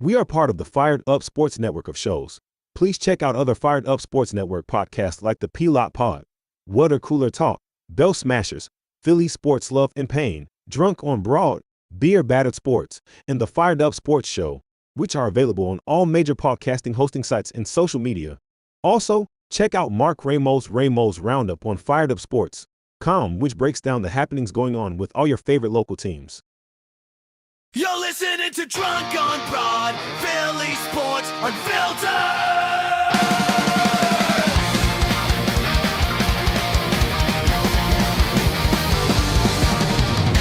We are part of the Fired Up Sports Network of shows. Please check out other Fired Up Sports Network podcasts like the P-Lot Pod, Water Cooler Talk, Bell Smashers, Philly Sports Love and Pain, Drunk on Broad, Beer Battered Sports, and the Fired Up Sports Show, which are available on all major podcasting hosting sites and social media. Also, check out Mark Ramos' Roundup on firedupsports.com, which breaks down the happenings going on with all your favorite local teams. You're listening to Drunk on Broad, Philly Sports Unfiltered!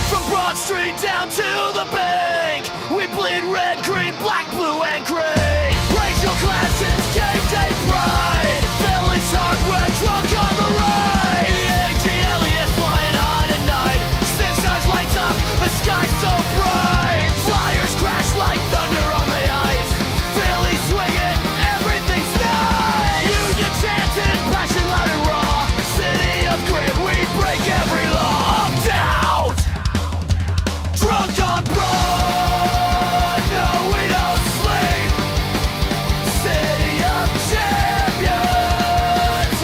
From Broad Street down to the bank, we bleed red, green, black, blue, and gray. Racial classes, game day pride, Philly's hardware, drunk on the ride. The Elliott flying high tonight, six eyes lights up, the sky's so bright. Flyers crash like thunder on the ice. Philly swinging, everything's nice. Union chanting, passion loud and raw. City of grit, we break every law. Down, drunk on broad. No, we don't sleep. City of champions,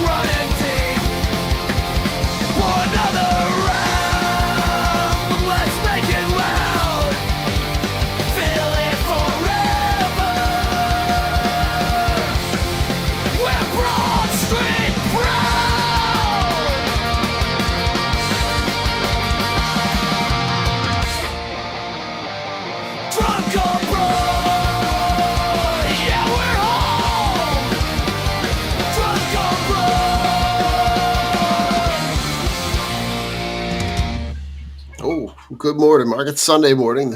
running deep. For another round, let's make it loud. Feel it forever. We're Broad Street proud. Drunk on Broad, yeah, we're home. Drunk on Broad. Oh, good morning, Mark. It's Sunday morning.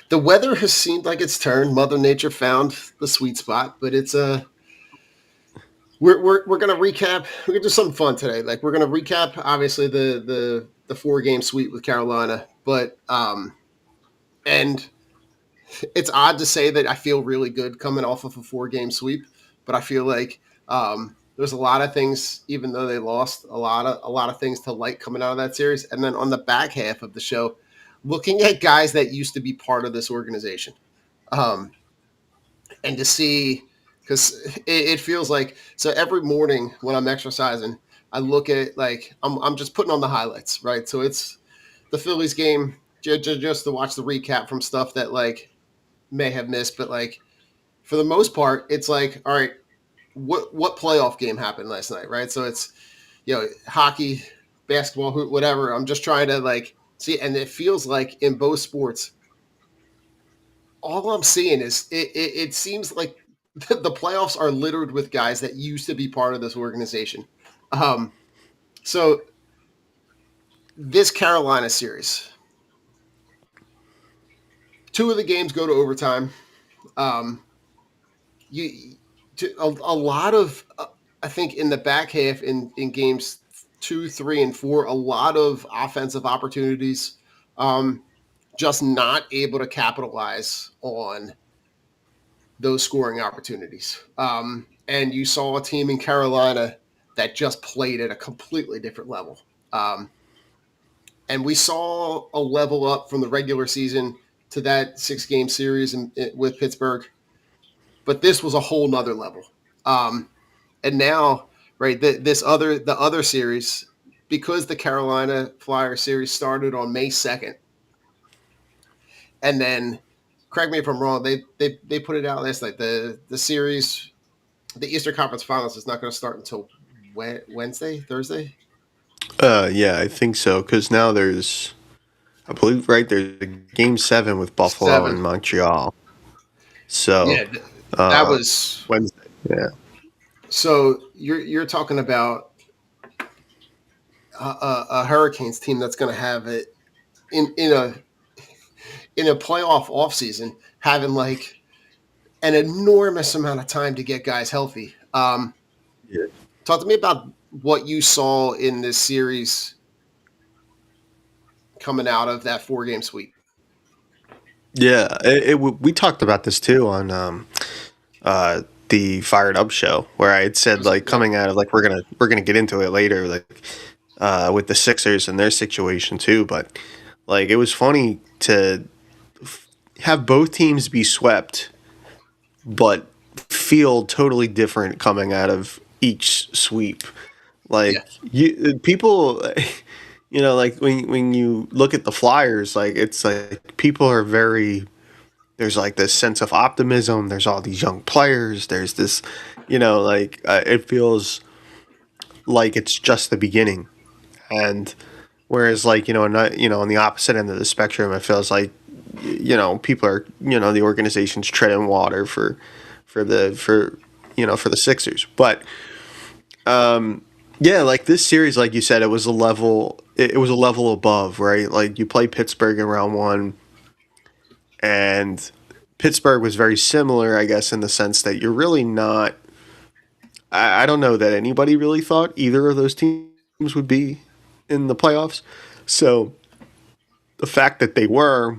The weather has seemed like it's turned. Mother Nature found the sweet spot, but it's we're gonna recap. We're gonna do something fun today. Like we're gonna recap, obviously the 4-game sweep with Carolina, but and it's odd to say that I feel really good coming off of a 4-game sweep, but I feel like there's a lot of things, even though they lost, a lot of things to like coming out of that series. And then on the back half of the show, looking at guys that used to be part of this organization, and to see, because it feels like, so every morning when I'm exercising, I look at it like I'm just putting on the highlights, right? So it's the Phillies game just to watch the recap from stuff that like may have missed, but like for the most part, it's like, all right, what playoff game happened last night, right? So it's, hockey, basketball, whatever. I'm just trying to like see, and it feels like in both sports, all I'm seeing is it seems like the playoffs are littered with guys that used to be part of this organization. So this Carolina series, 2 of the games go to overtime. A lot of, I think in the back half in games 2, 3, and 4, a lot of offensive opportunities, just not able to capitalize on those scoring opportunities. And you saw a team in Carolina that just played at a completely different level. And we saw a level up from the regular season to that 6-game series with Pittsburgh. But this was a whole nother level. And now, right, the other series, because the Carolina Flyers series started on May 2nd, and then, correct me if I'm wrong, they put it out last night. The series, the Eastern Conference Finals is not going to start until Thursday? Yeah, I think so. Because now there's, I believe, right, there's a Game 7 with Buffalo 7. and Montreal. So Yeah, that was Wednesday. Yeah. So you're talking about a Hurricanes team that's going to have it in a playoff offseason, having like an enormous amount of time to get guys healthy. Yeah. Talk to me about what you saw in this series coming out of that 4-game sweep. Yeah, we talked about this too on the Fired Up show, where I had said like coming out of like we're gonna get into it later, like with the Sixers and their situation too. But like it was funny to have both teams be swept but feel totally different coming out of each sweep. Yeah. Like people, like when you look at the Flyers, like it's like people are very. There's like this sense of optimism. There's all these young players. There's this, it feels like it's just the beginning. And whereas like on the opposite end of the spectrum, it feels like people are the organization's treading water for the Sixers. But yeah, like this series, like you said, it was a level. It was a level above, right? Like you play Pittsburgh in round one, and Pittsburgh was very similar, I guess, in the sense that you're really not. I don't know that anybody really thought either of those teams would be in the playoffs. So the fact that they were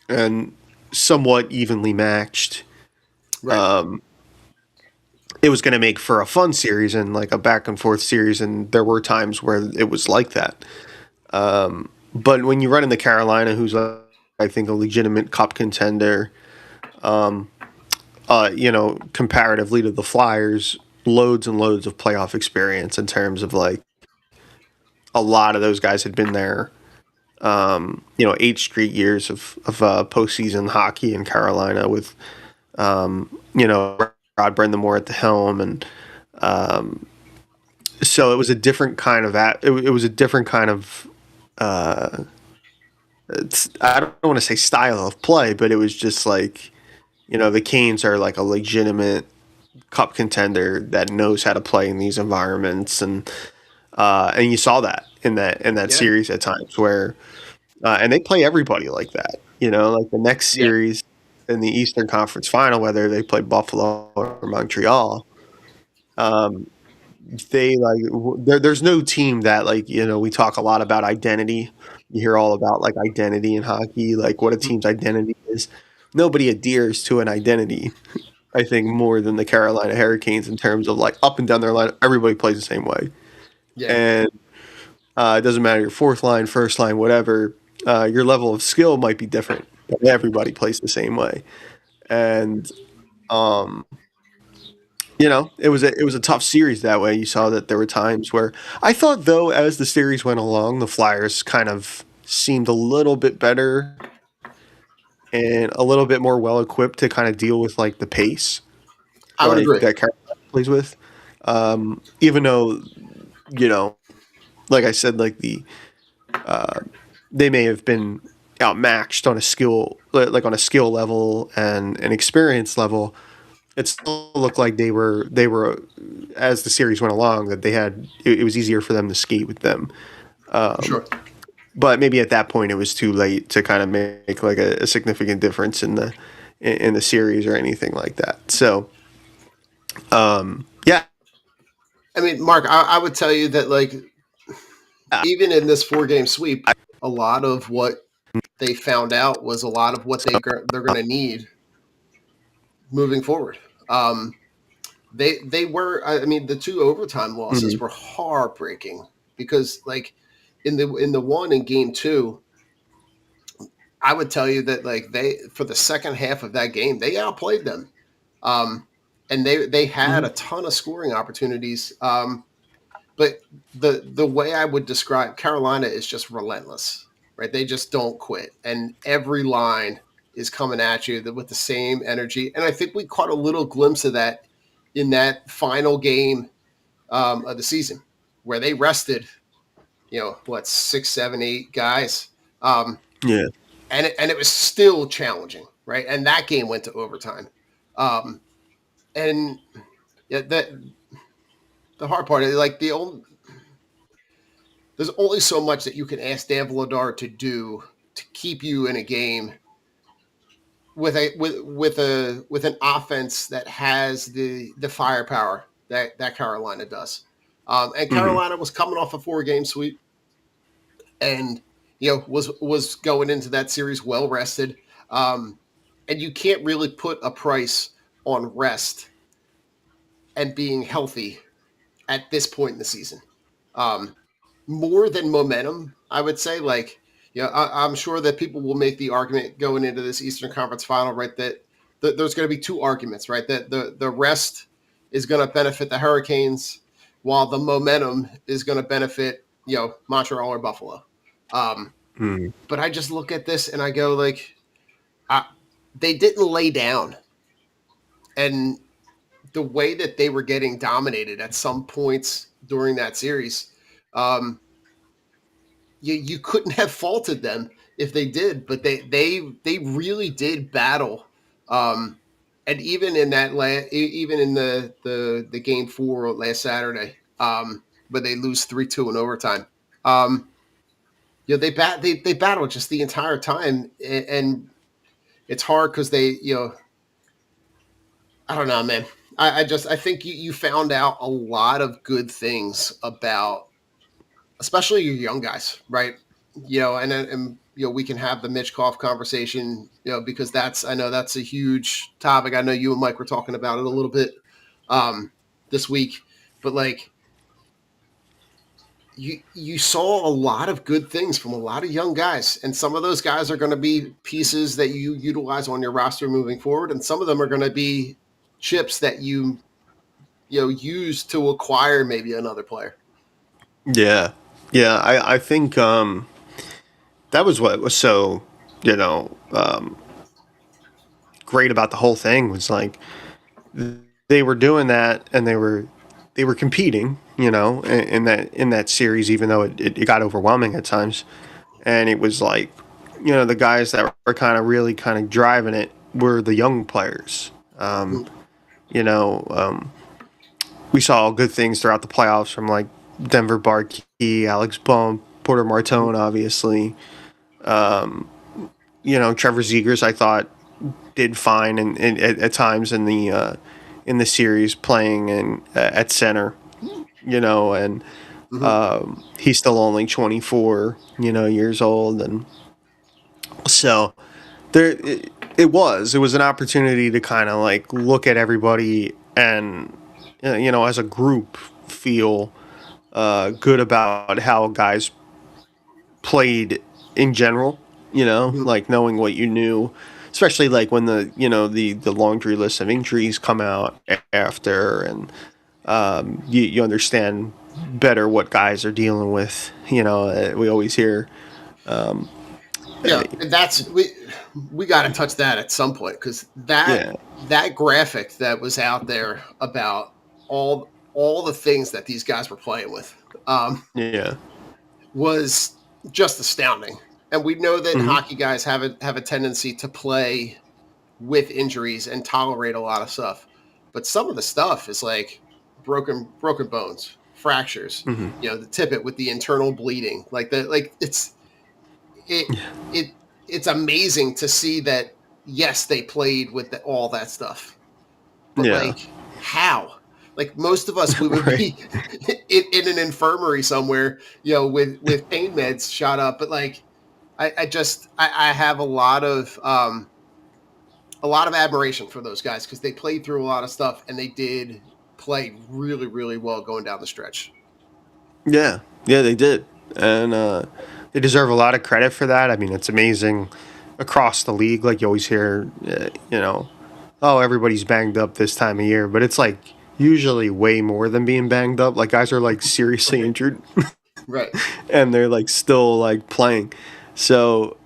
and somewhat evenly matched, Right. it was going to make for a fun series and like a back and forth series. And there were times where it was like that. But when you run into Carolina, who's I think a legitimate cup contender, comparatively to the Flyers, loads and loads of playoff experience in terms of like a lot of those guys had been there. 8 straight years of postseason hockey in Carolina with Rod Brindamore at the helm, and so it was a different kind of it was a different kind of I don't want to say style of play, but it was just like the Canes are like a legitimate cup contender that knows how to play in these environments, and you saw that in that Yeah. series at times where and they play everybody like that. Like the next Yeah. series in the Eastern Conference Final, whether they play Buffalo or Montreal, they like there's no team that like we talk a lot about identity. You hear all about like identity in hockey, like what a team's identity is. Nobody adheres to an identity, I think, more than the Carolina Hurricanes in terms of like up and down their line, everybody plays the same way, Yeah. and it doesn't matter your fourth line, first line, whatever. Your level of skill might be different, but everybody plays the same way. And um, it was a tough series that way. You saw that there were times where I thought though, as the series went along, the Flyers kind of seemed a little bit better and a little bit more well equipped to kind of deal with like the pace I would like agree. that Carolina plays with. Even though like I said, like they may have been outmatched on a skill like on a skill level and an experience level. It still looked like they were as the series went along that it was easier for them to skate with them. For sure. But maybe at that point it was too late to kind of make like a significant difference in the series or anything like that. So yeah, I mean, Mark, I would tell you that, like, even in this 4 game sweep, a lot of what they found out was a lot of what they're going to need moving forward. They were, I mean, the 2 overtime losses mhm, were heartbreaking because, like, in the one in game two, I would tell you that, like, they, for the second half of that game, they outplayed them. Um, and they had mhm, a ton of scoring opportunities. But the way I would describe Carolina is just relentless, right? They just don't quit, and every line is coming at you with the same energy. And I think we caught a little glimpse of that in that final game of the season, where they rested, what, 6, 7, 8 guys, um, yeah, and it was still challenging, right? And that game went to overtime, um, and yeah, that the hard part is, like, there's only so much that you can ask Dan Vladar to do to keep you in a game with an offense that has the firepower that Carolina does. And mhm, Carolina was coming off a 4 game sweep, and was going into that series well rested. Um, and you can't really put a price on rest and being healthy at this point in the season. Um, More than momentum, I would say. Like, I'm sure that people will make the argument going into this Eastern Conference Final, right? That there's going to be two arguments, right? That the rest is going to benefit the Hurricanes, while the momentum is going to benefit Montreal or Buffalo. Mm. But I just look at this and I go like, they didn't lay down, and the way that they were getting dominated at some points during that series, um, you couldn't have faulted them if they did, but they really did battle. And even in that even in the game 4 last Saturday, but they lose 3-2 in overtime. Um, they battled just the entire time, and it's hard because I don't know, man. I think you found out a lot of good things about, especially your young guys, right? And we can have the Mitchkov conversation, because I know that's a huge topic. I know you and Mike were talking about it a little bit this week, but like you saw a lot of good things from a lot of young guys, and some of those guys are going to be pieces that you utilize on your roster moving forward, and some of them are going to be chips that you use to acquire maybe another player. Yeah, yeah. I think that was what was so great about the whole thing was like they were doing that and they were competing, in that series, even though it got overwhelming at times, and it was like the guys that were kind of really kind of driving it were the young players. Mhm. You know, we saw good things throughout the playoffs from like Denver Barkey, Alex Baum, Porter Martone, obviously. Trevor Zegers, I thought did fine and at times in the series playing at center. And Mhm. he's still only 24, years old, and so there it was an opportunity to kind of like look at everybody and as a group feel good about how guys played in general, Mhm. like knowing what you knew, especially like when the laundry list of injuries come out after, and you understand better what guys are dealing with. We always hear, Yeah, and we got to touch that at some point, because yeah, that graphic that was out there about all the things that these guys were playing with, yeah, was just astounding. And we know that hmm hockey guys have a tendency to play with injuries and tolerate a lot of stuff, but some of the stuff is like broken bones, fractures. hmm The tippet with the internal bleeding, it it it's amazing to see that. Yes, they played with all that stuff, but yeah, like how? Like most of us, we would right, be in an infirmary somewhere, with pain meds shot up. But like, I have a lot of admiration for those guys, because they played through a lot of stuff and they did play really, really well going down the stretch. yeah, yeah, they did, and they deserve a lot of credit for that. I mean, it's amazing across the league. Like you always hear, oh, everybody's banged up this time of year, but it's like usually way more than being banged up. Like guys are like seriously Right. injured Right. and they're like still like playing. So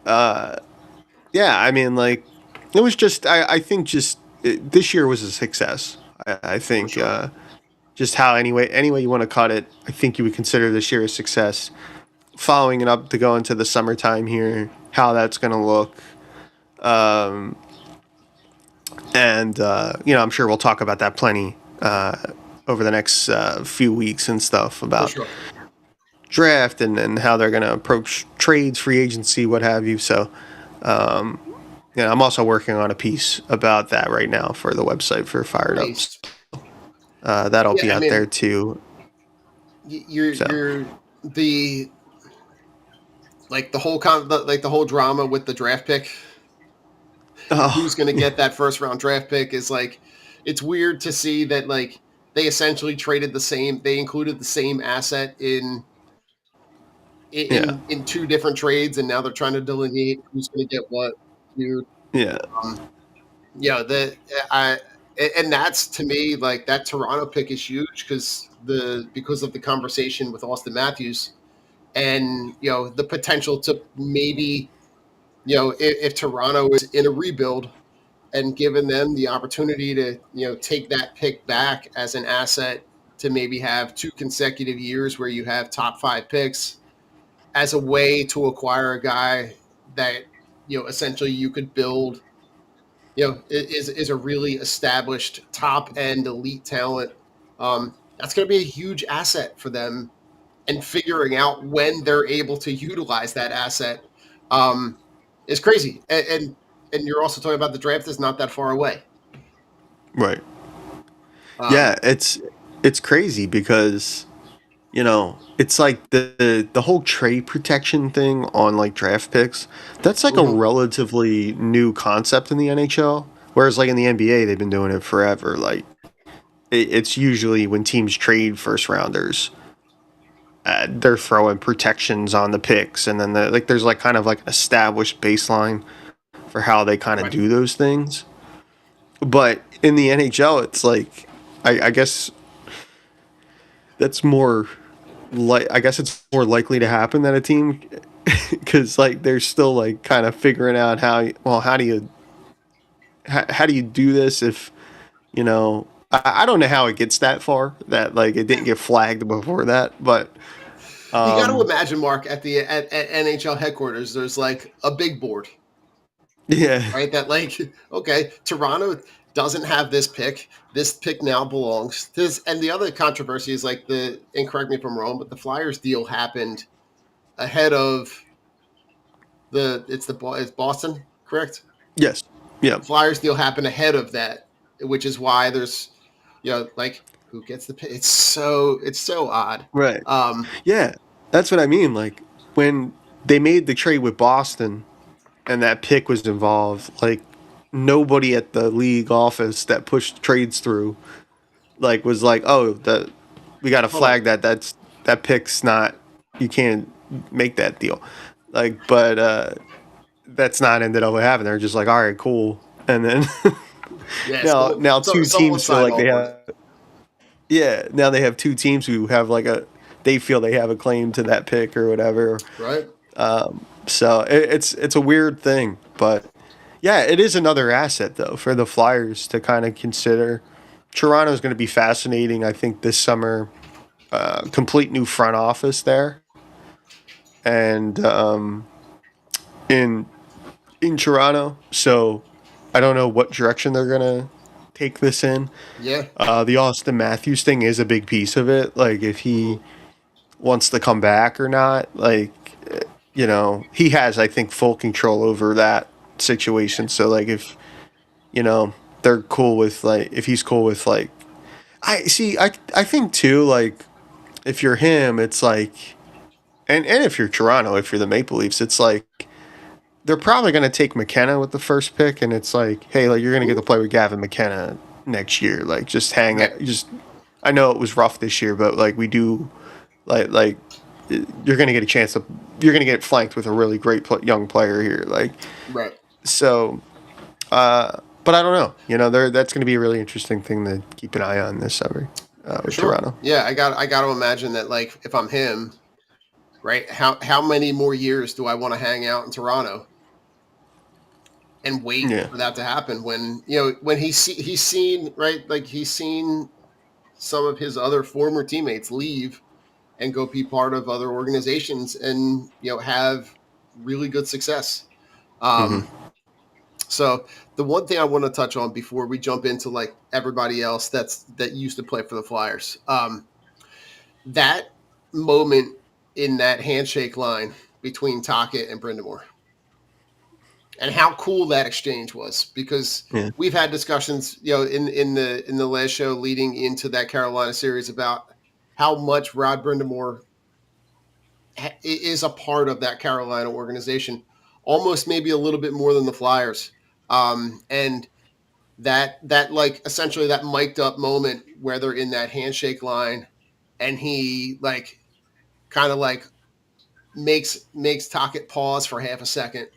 yeah, I mean, like it was just I think just this year was a success. I For think sure. just how any way you want to cut it, I think you would consider this year a success. Following it up to go into the summertime here, how that's going to look. Um, and I'm sure we'll talk about that plenty over the next few weeks and stuff For about sure. draft and how they're going to approach trades, free agency, what have you. So, I'm also working on a piece about that right now for the website for Fired Up. Nice. That'll Yeah, be I out there mean, too. So, you're the like the whole like the whole drama with the draft pick. oh Who's going to get that first round draft pick is like, it's weird to see that like they essentially traded the same. They included the same asset yeah, in two different trades, and now they're trying to delineate who's going to get what. Weird. yeah, Um, the I and that's to me like that Toronto pick is huge because of the conversation with Austin Matthews and the potential to maybe if Toronto is in a rebuild and given them the opportunity to take that pick back as an asset to maybe have 2 consecutive years where you have top 5 picks as a way to acquire a guy that essentially you could build is a really established top end elite talent. That's going to be a huge asset for them and figuring out when they're able to utilize that asset um, is crazy. And you're also talking about the draft is not that far away. Right. Um, Yeah, it's crazy because it's like the whole trade protection thing on like draft picks. That's like a mhm, relatively new concept in the NHL. Whereas like in the NBA, they've been doing it forever. Like it's usually when teams trade first rounders, they're throwing protections on the picks, and then like there's like kind of like an established baseline for how they kind of right. do those things. But in the NHL, it's like I guess that's more like I guess it's more likely to happen that a team because like they're still like kind of figuring out how do you do this if I don't know how it gets that far that like it didn't get flagged before that, but You got to um imagine, Mark, at NHL headquarters, there's like a big board, yeah. right? That like, okay, Toronto doesn't have this pick. This pick now belongs to this. And the other controversy is like and correct me if I'm wrong, but the Flyers deal happened ahead of it's Boston, correct? Yes. Yeah. The Flyers deal happened ahead of that, which is why there's like who gets the pick. It's so odd. Right. Um, Yeah. That's what I mean. Like when they made the trade with Boston and that pick was involved, like nobody at the league office that pushed trades through like was like, oh, that we got to hold on. flag that pick's not you can't make that deal. Like, but that's not ended up happening. They're just like, all right, cool. And then Yeah, now two someone teams feel signed like they off on it, have now they have two teams who have like they feel they have a claim to that pick or whatever. right? So it's a weird thing, but yeah, it is another asset though for the Flyers to kind of consider. Toronto is going to be fascinating. I think this summer, complete new front office there, and in in Toronto. So I don't know what direction they're gonna take this in. Yeah. The Austin Matthews thing is a big piece of it. Like if he Mhm. wants to come back or not. Like he has I think full control over that situation. So like if they're cool with like if he's cool with like I think too like if you're him it's like and if you're Toronto if you're the Maple Leafs it's like they're probably going to take McKenna with the first pick, and it's like, hey, like you're going to get to play with Gavin McKenna next year. Like, just hang Right. it. Just, I know it was rough this year, but like we do, like you're going to get a chance to, you're going to get flanked with a really great young player here. Like, Right. so, but I don't know. That's going to be a really interesting thing to keep an eye on this summer For with sure. Toronto. Yeah, I got to imagine that like if I'm him, right? How many more years do I want to hang out in Toronto and wait Yeah. for that to happen when when he's seen, right? Like he's seen some of his other former teammates leave and go be part of other organizations and have really good success. Hmm. Um so the one thing I want to touch on before we jump into like everybody else that used to play for the Flyers. That moment in that handshake line between Talkin and Brindamore and how cool that exchange was because Yeah. we've had discussions in the last show leading into that Carolina series about how much Rod Brindamore is a part of that Carolina organization, almost maybe a little bit more than the Flyers. And that like essentially that mic'd up moment where they're in that handshake line and he like kind of like makes Talkit pause for half a second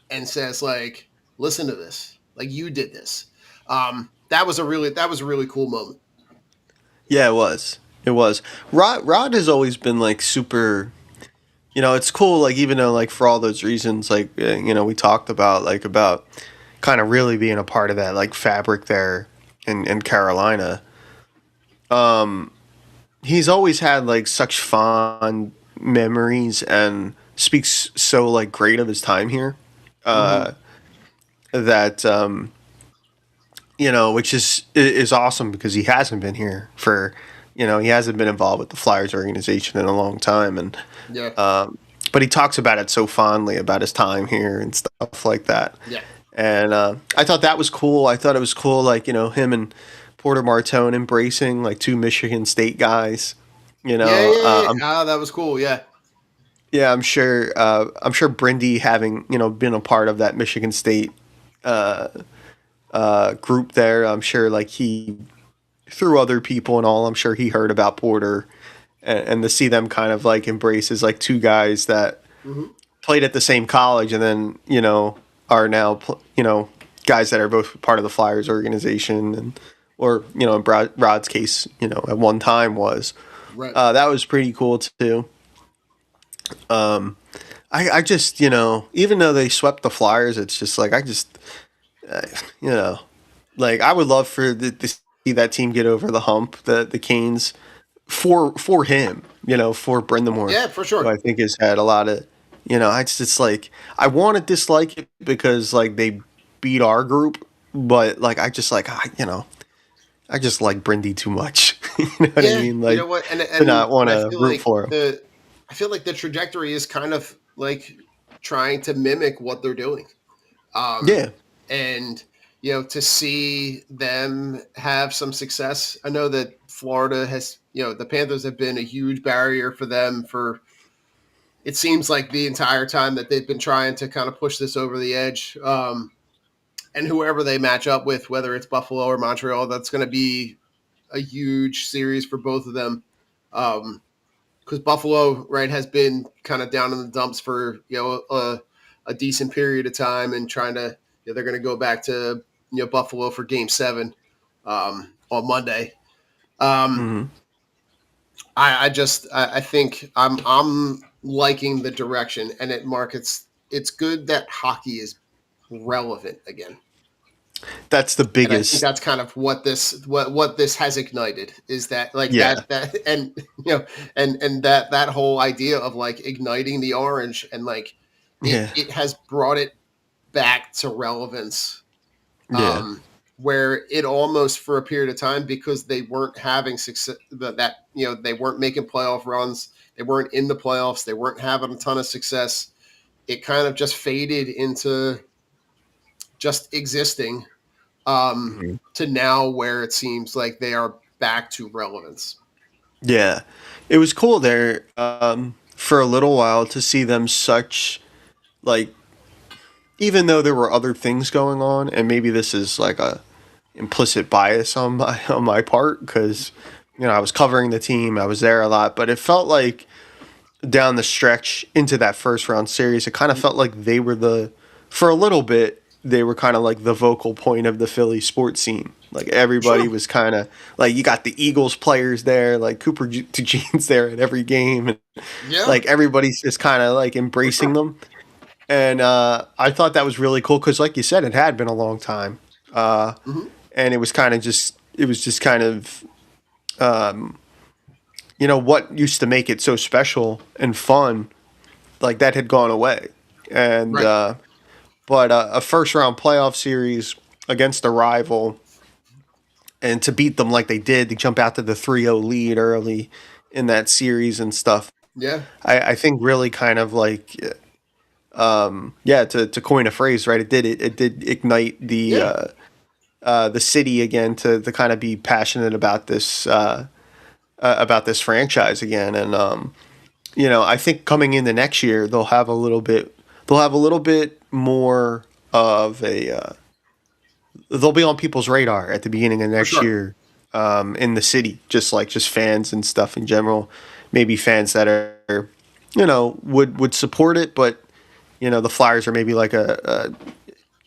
and says like, listen to this. Like you did this. That was a really cool moment. Yeah, it was. It was. Rod has always been like super. It's cool. Like even though like for all those reasons, like we talked about like about kind of really being a part of that like fabric there in Carolina. He's always had like such fond memories and speaks so like great of his time here. Mm-hmm. That which is awesome because he hasn't been here for, he hasn't been involved with the Flyers organization in a long time, and Yeah. but he talks about it so fondly about his time here and stuff like that. Yeah. And I thought that was cool. I thought it was cool, like him and Porter Martone embracing like two Michigan State guys. Yeah. Yeah. Ah, that was cool. Yeah. Yeah, I'm sure. Brindy having been a part of that Michigan State group there. I'm sure like he through other people and all. I'm sure he heard about Porter, and to see them kind of like embrace as like two guys that Mm-hmm. played at the same college and then are now guys that are both part of the Flyers organization and or in Rod's case at one time was Right. that was pretty cool too. I just even though they swept the Flyers, it's just like I just uh, you know like I would love for to see that team get over the hump, the Canes, for him, for Brindamore, Yeah, for who sure. I think has had a lot of, it's like I want to dislike it because like they beat our group, but like I just like I just like Brindy too much. You know what I Yeah. mean? You Like know what? to not want And I to feel root like for him. the trajectory is kind of like trying to mimic what they're doing. Um, Yeah, and to see them have some success. I know that Florida has, the Panthers have been a huge barrier for them for it seems like the entire time that they've been trying to kind of push this over the edge. And whoever they match up with, whether it's Buffalo or Montreal, that's going to be a huge series for both of them. Because Buffalo, right, has been kind of down in the dumps for a decent period of time, and trying to they're going to go back to Buffalo for Game 7 on Monday. Um, hmm I think I'm liking the direction, and it's good that hockey is relevant again. that's the And I think biggest. that's kind of what this has ignited is that like Yeah, that and and that whole idea of like igniting the orange and like yeah, it has brought it back to relevance, yeah, where it almost for a period of time, because they weren't having success, that they weren't making playoff runs, they weren't in the playoffs, they weren't having a ton of success, it kind of just faded into just existing, mhm, to now where it seems like they are back to relevance. yeah. It was cool there for a little while to see them such like even though there were other things going on, and maybe this is like a implicit bias on my on my part because I was covering the team, I was there a lot, but it felt like down the stretch into that first round series, it kind of felt like they were for a little bit they were kind of like the vocal point of the Philly sports scene. Like everybody Sure. was kind of like you got the Eagles players there, like Cooper DeJean's there at every game, and Yeah. like everybody's just kind of like For embracing sure. them. And I thought that was really cool because, like you said, it had been a long time, Hmm. and it was kind of just it was just kind of what used to make it so special and fun, like that had gone away. And Right. but a first round playoff series against a rival, and to beat them like they did, they jump out to the 3-0 lead early in that series and stuff. Yeah. I think really kind of like yeah, to coin a phrase, right? It did ignite Yeah. the city again to kind of be passionate about this franchise again, and I think coming in the next year they'll have a little bit more of a they'll be on people's radar at the beginning of For next sure. year in the city, just fans and stuff in general, maybe fans that are would support it, but the Flyers are maybe like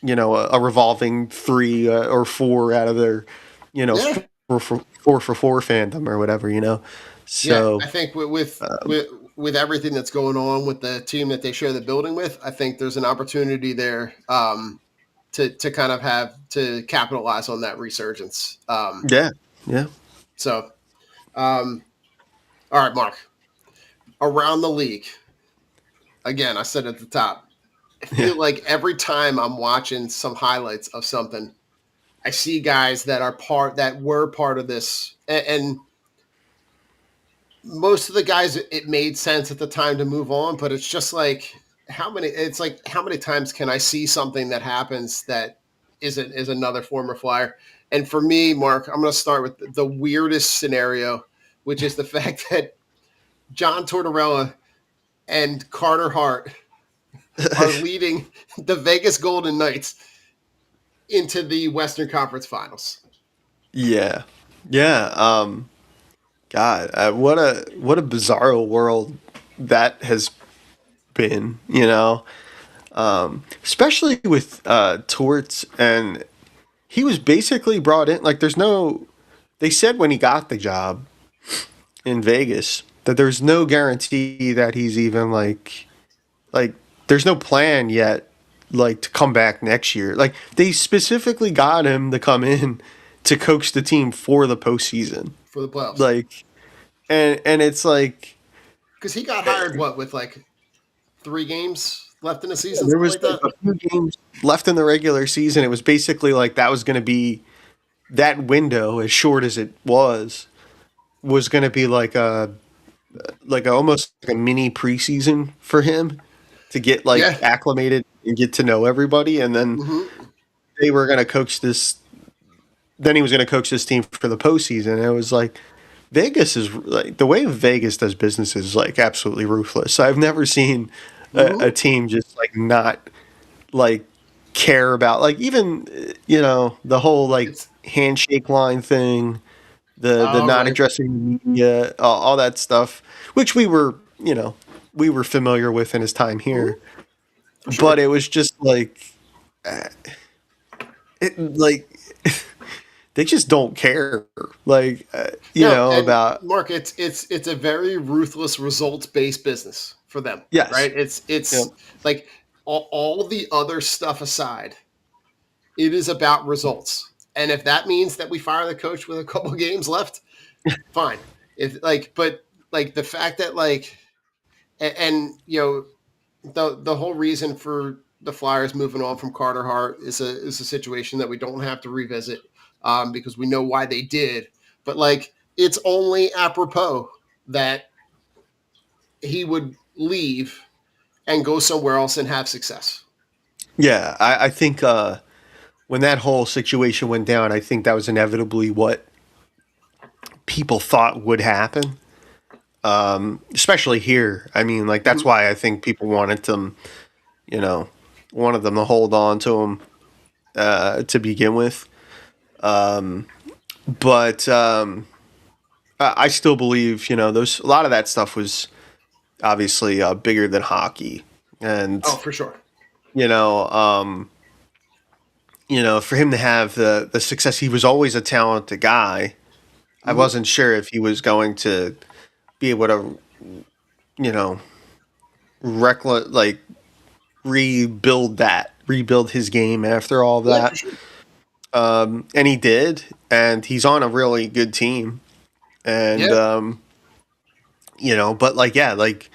a revolving 3 or 4 out of their, Yeah, four for four fandom or whatever. yeah. So I think with everything that's going on with the team that they share the building with, I think there's an opportunity there to kind of have to capitalize on that resurgence. yeah, yeah, So, um, all right, Mark. Around the league, again, I said at the top, I yeah, feel like every time I'm watching some highlights of something, I see guys that were part of this, and most of the guys it made sense at the time to move on, but it's just like how many times can I see something that happens that is another former Flyer? And for me, Mark, I'm going to start with the weirdest scenario, which is the fact that John Tortorella and Carter Hart are leading the Vegas Golden Knights into the Western Conference Finals. yeah, yeah. God, what a bizarro world that has been. Especially with Torts, and he was basically brought in. Like, there's no. They said when he got the job in Vegas that there's no guarantee that he's even like there's no plan yet, like, to come back next year. Like, they specifically got him to come in to coach the team for the postseason. For the playoffs. Like, and it's like Because he got hired, what, with like 3 games left in the season, there something was like like that? a few games left in the regular season. It was basically like that was going to be that window, as short as it was going to be like almost like a mini preseason for him to get Yeah. like acclimated and get to know everybody, and then Mm-hmm. they were going to coach this. Then he was going to coach this team for the postseason. And it was like Vegas is like the way Vegas does business is like absolutely ruthless. I've never seen a Mm-hmm. team just like not like care about like even the whole like It's handshake line thing, the oh not right. addressing the media, all that stuff, which we were familiar with in his time Mm-hmm. here. For But sure. it was just like like they just don't care, like No, and about Mark, it's a very ruthless results based business for them, yes, right? It's like all the other stuff aside, it is about results. And if that means that we fire the coach with a couple games left, fine. If like, but like the fact that like, and the whole reason for the Flyers moving on from Carter Hart is a situation that we don't have to revisit because we know why they did. But like, it's only apropos that he would leave and go somewhere else and have success. yeah. I think when that whole situation went down, I think that was inevitably what people thought would happen, especially here. I mean, like that's Mm-hmm. why I think people you know, wanted them to hold on to him to begin with. But I still believe, those a lot of that stuff was obviously bigger than hockey, and Oh, for sure. you know, um, for him to have the success, he was always a talented guy. I Mm-hmm. wasn't sure if he was going to be able to, you know, like rebuild his game after all of Yeah, for that. sure. And he did, and he's on a really good team. And Yeah, but like yeah, like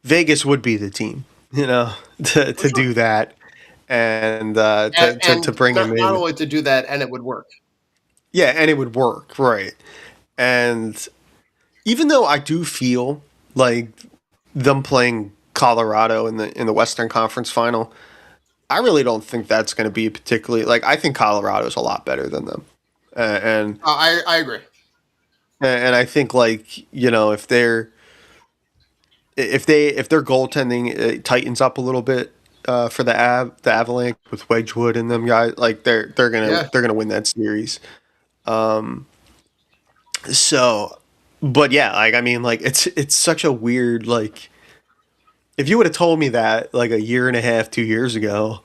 Vegas would be the team, for to sure. do that and to And bring him not in. only to do that, and it would work. Yeah, and it would work, right? And even though I do feel like them playing Colorado in the Western Conference Final, I really don't think that's going to be particularly like. I think Colorado's a lot better than them, and I agree. and I think like if their goaltending tightens up a little bit for the Avalanche with Wedgwood and them guys, like they're gonna Yeah. they're gonna win that series. So, but yeah, like I mean, like it's such a weird like. If you would have told me that like a year and a half, 2 years ago,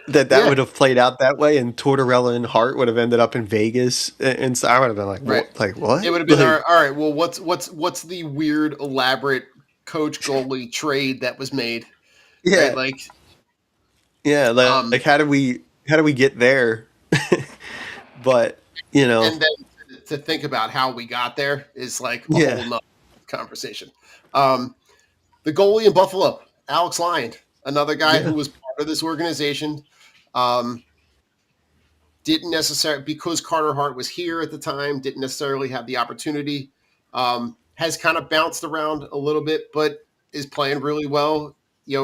that Yeah, would have played out that way, and Tortorella and Hart would have ended up in Vegas, and so I would have been like, right. what? Like what? It would have been Like all right. Well, what's the weird, elaborate coach goalie trade that was made? Right, yeah, like yeah. Like um, how do we get there? But you know, and then to think about how we got there is like a yeah, whole nother conversation. Um, the goalie in Buffalo, Alex Lyon, another guy yeah, who was part of this organization. Um, didn't necessarily because Carter Hart was here at the time, didn't necessarily have the opportunity. Has kind of bounced around a little bit, but is playing really well.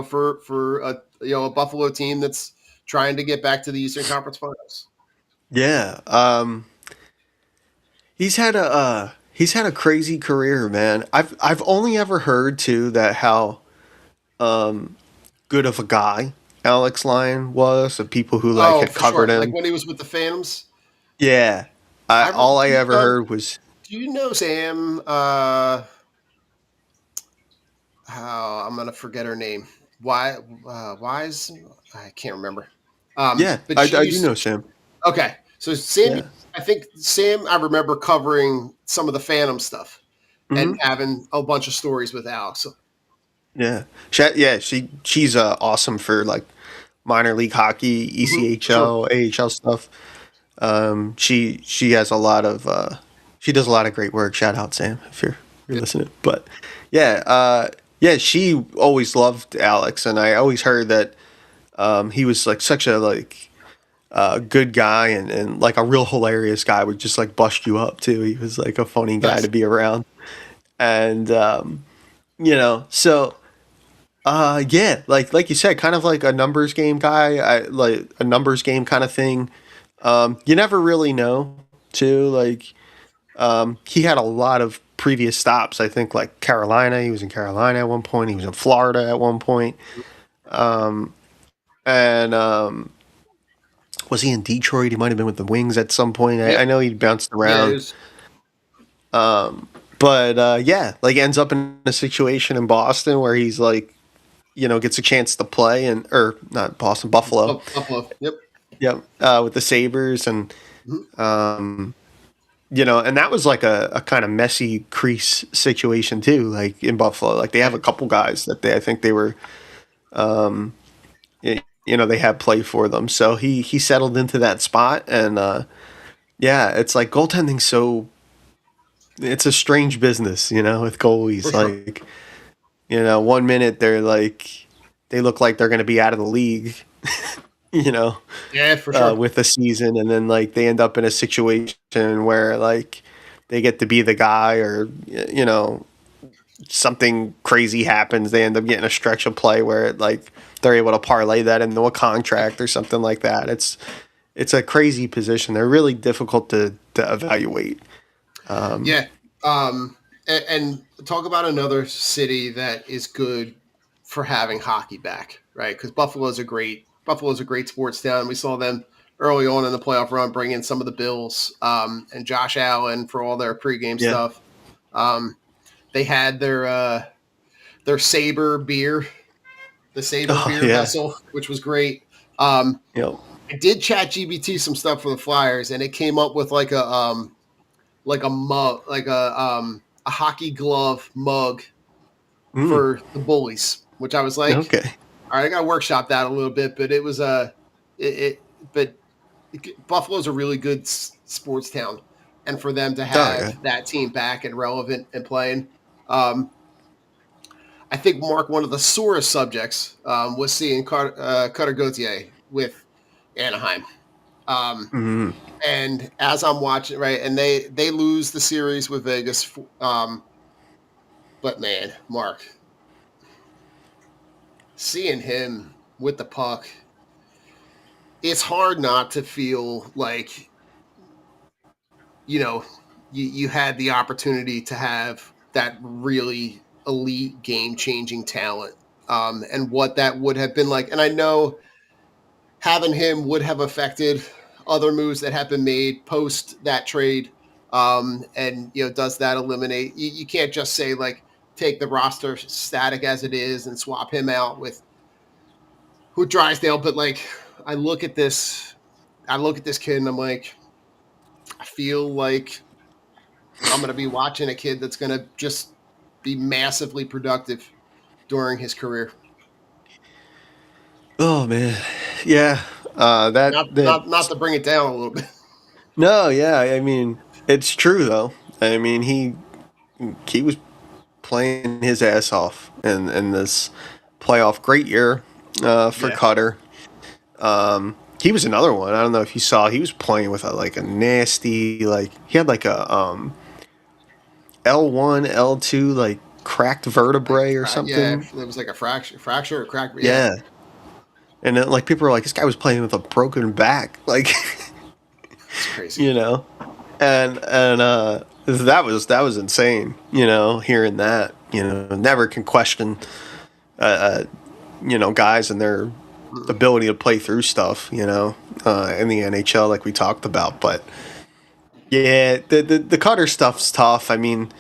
For a Buffalo team that's trying to get back to the Eastern Conference Finals. yeah. He's had a crazy career, man. I've only ever heard too that how good of a guy Alex Lyon was, of people who like Oh, had for sure. covered Like him. when he was with the Phantoms. Yeah, I all I do you ever know, heard was do you know Sam? How I'm gonna forget her name. Why? Why is I can't remember. yeah. But she I do used know Sam. Okay, so Sam, Yeah. I think Sam, I remember covering some of the Phantom stuff and Hmm. having a bunch of stories with Alex. So, Yeah. She's awesome for like minor league hockey, for sure. ECHL, AHL stuff. She has a lot of she does a lot of great work. Shout out Sam if you're Yeah. listening. But yeah, yeah, she always loved Alex, and I always heard that he was like such a like good guy, and like a real hilarious guy, would just like bust you up too. He was like a funny guy Nice. to be around, and you know, so yeah, like you said, kind of like a numbers game guy. I like a numbers game kind of thing. You never really know too. Like he had a lot of previous stops. I think like Carolina. He was in Carolina at one point. He was in Florida at one point. And was he in Detroit? He might have been with the Wings at some point. I Yep. know he bounced Yeah, it around. was. But yeah, like ends up in a situation in Boston where he's like, you know, gets a chance to play, and or not Boston, Buffalo. Buffalo. Yep. Yep, with the Sabres, and Mhm. you know, and that was like a kind of messy crease situation too. Like in Buffalo, like they have a couple guys that I think they were, you know, they had play for them. So he settled into that spot, and yeah, it's like goaltending. So it's a strange business, you know, with For goalies. sure. Like, you know, one minute they're like they look like they're going to be out of the league, you know, Yeah, for sure. with the season, and then like they end up in a situation where like they get to be the guy, or you know, something crazy happens, they end up getting a stretch of play where it, like they're able to parlay that into a contract or something like that. It's a crazy position. They're really difficult to evaluate. Yeah. And talk about another city that is good for having hockey back, right? Because Buffalo's a great sports town. We saw them early on in the playoff run bring in some of the Bills and Josh Allen for all their pregame Yeah. stuff. Um, they had their Saber beer, the Saber Oh beer yeah. vessel, which was great. Um, Yep. I did chat GBT some stuff for the Flyers, and it came up with like a mug, like a hockey glove mug Mm, for the bullies, which I was like, okay. all right, I got to workshop that a little bit, but it was it but Buffalo's a really good sports town, and for them to Oh yeah. have that team back and relevant and playing, um, I think Mark, one of the sorest subjects was seeing Cutter Gauthier with Anaheim. Um, Mm, and as I'm watching, right, and they lose the series with Vegas. But man, Mark, seeing him with the puck, it's hard not to feel like you you had the opportunity to have that really elite game changing talent, and what that would have been like. And I know having him would have affected other moves that have been made post that trade. And does that eliminate? You can't just say like take the roster static as it is and swap him out with Drysdale, but like I look at this kid and I'm like, I feel like I'm going to be watching a kid that's going to just be massively productive during his career. Oh man, yeah. That that Not to bring it down a little bit. no, yeah. I mean, it's true though. I mean, he was playing his ass off in this playoff. Great year for Yeah. Cutter. He was another one. I don't know if you saw. He was playing with a nasty he had like a L1 L2 like cracked vertebrae or Yeah, something. it was like a fracture or crack. Yeah, Yeah. And then, like people are like, this guy was playing with a broken back, like it's crazy. you know, and that was insane, hearing that, never can question, guys and their ability to play through stuff, in the NHL like we talked about, but yeah, the Cutter stuff's tough. I mean,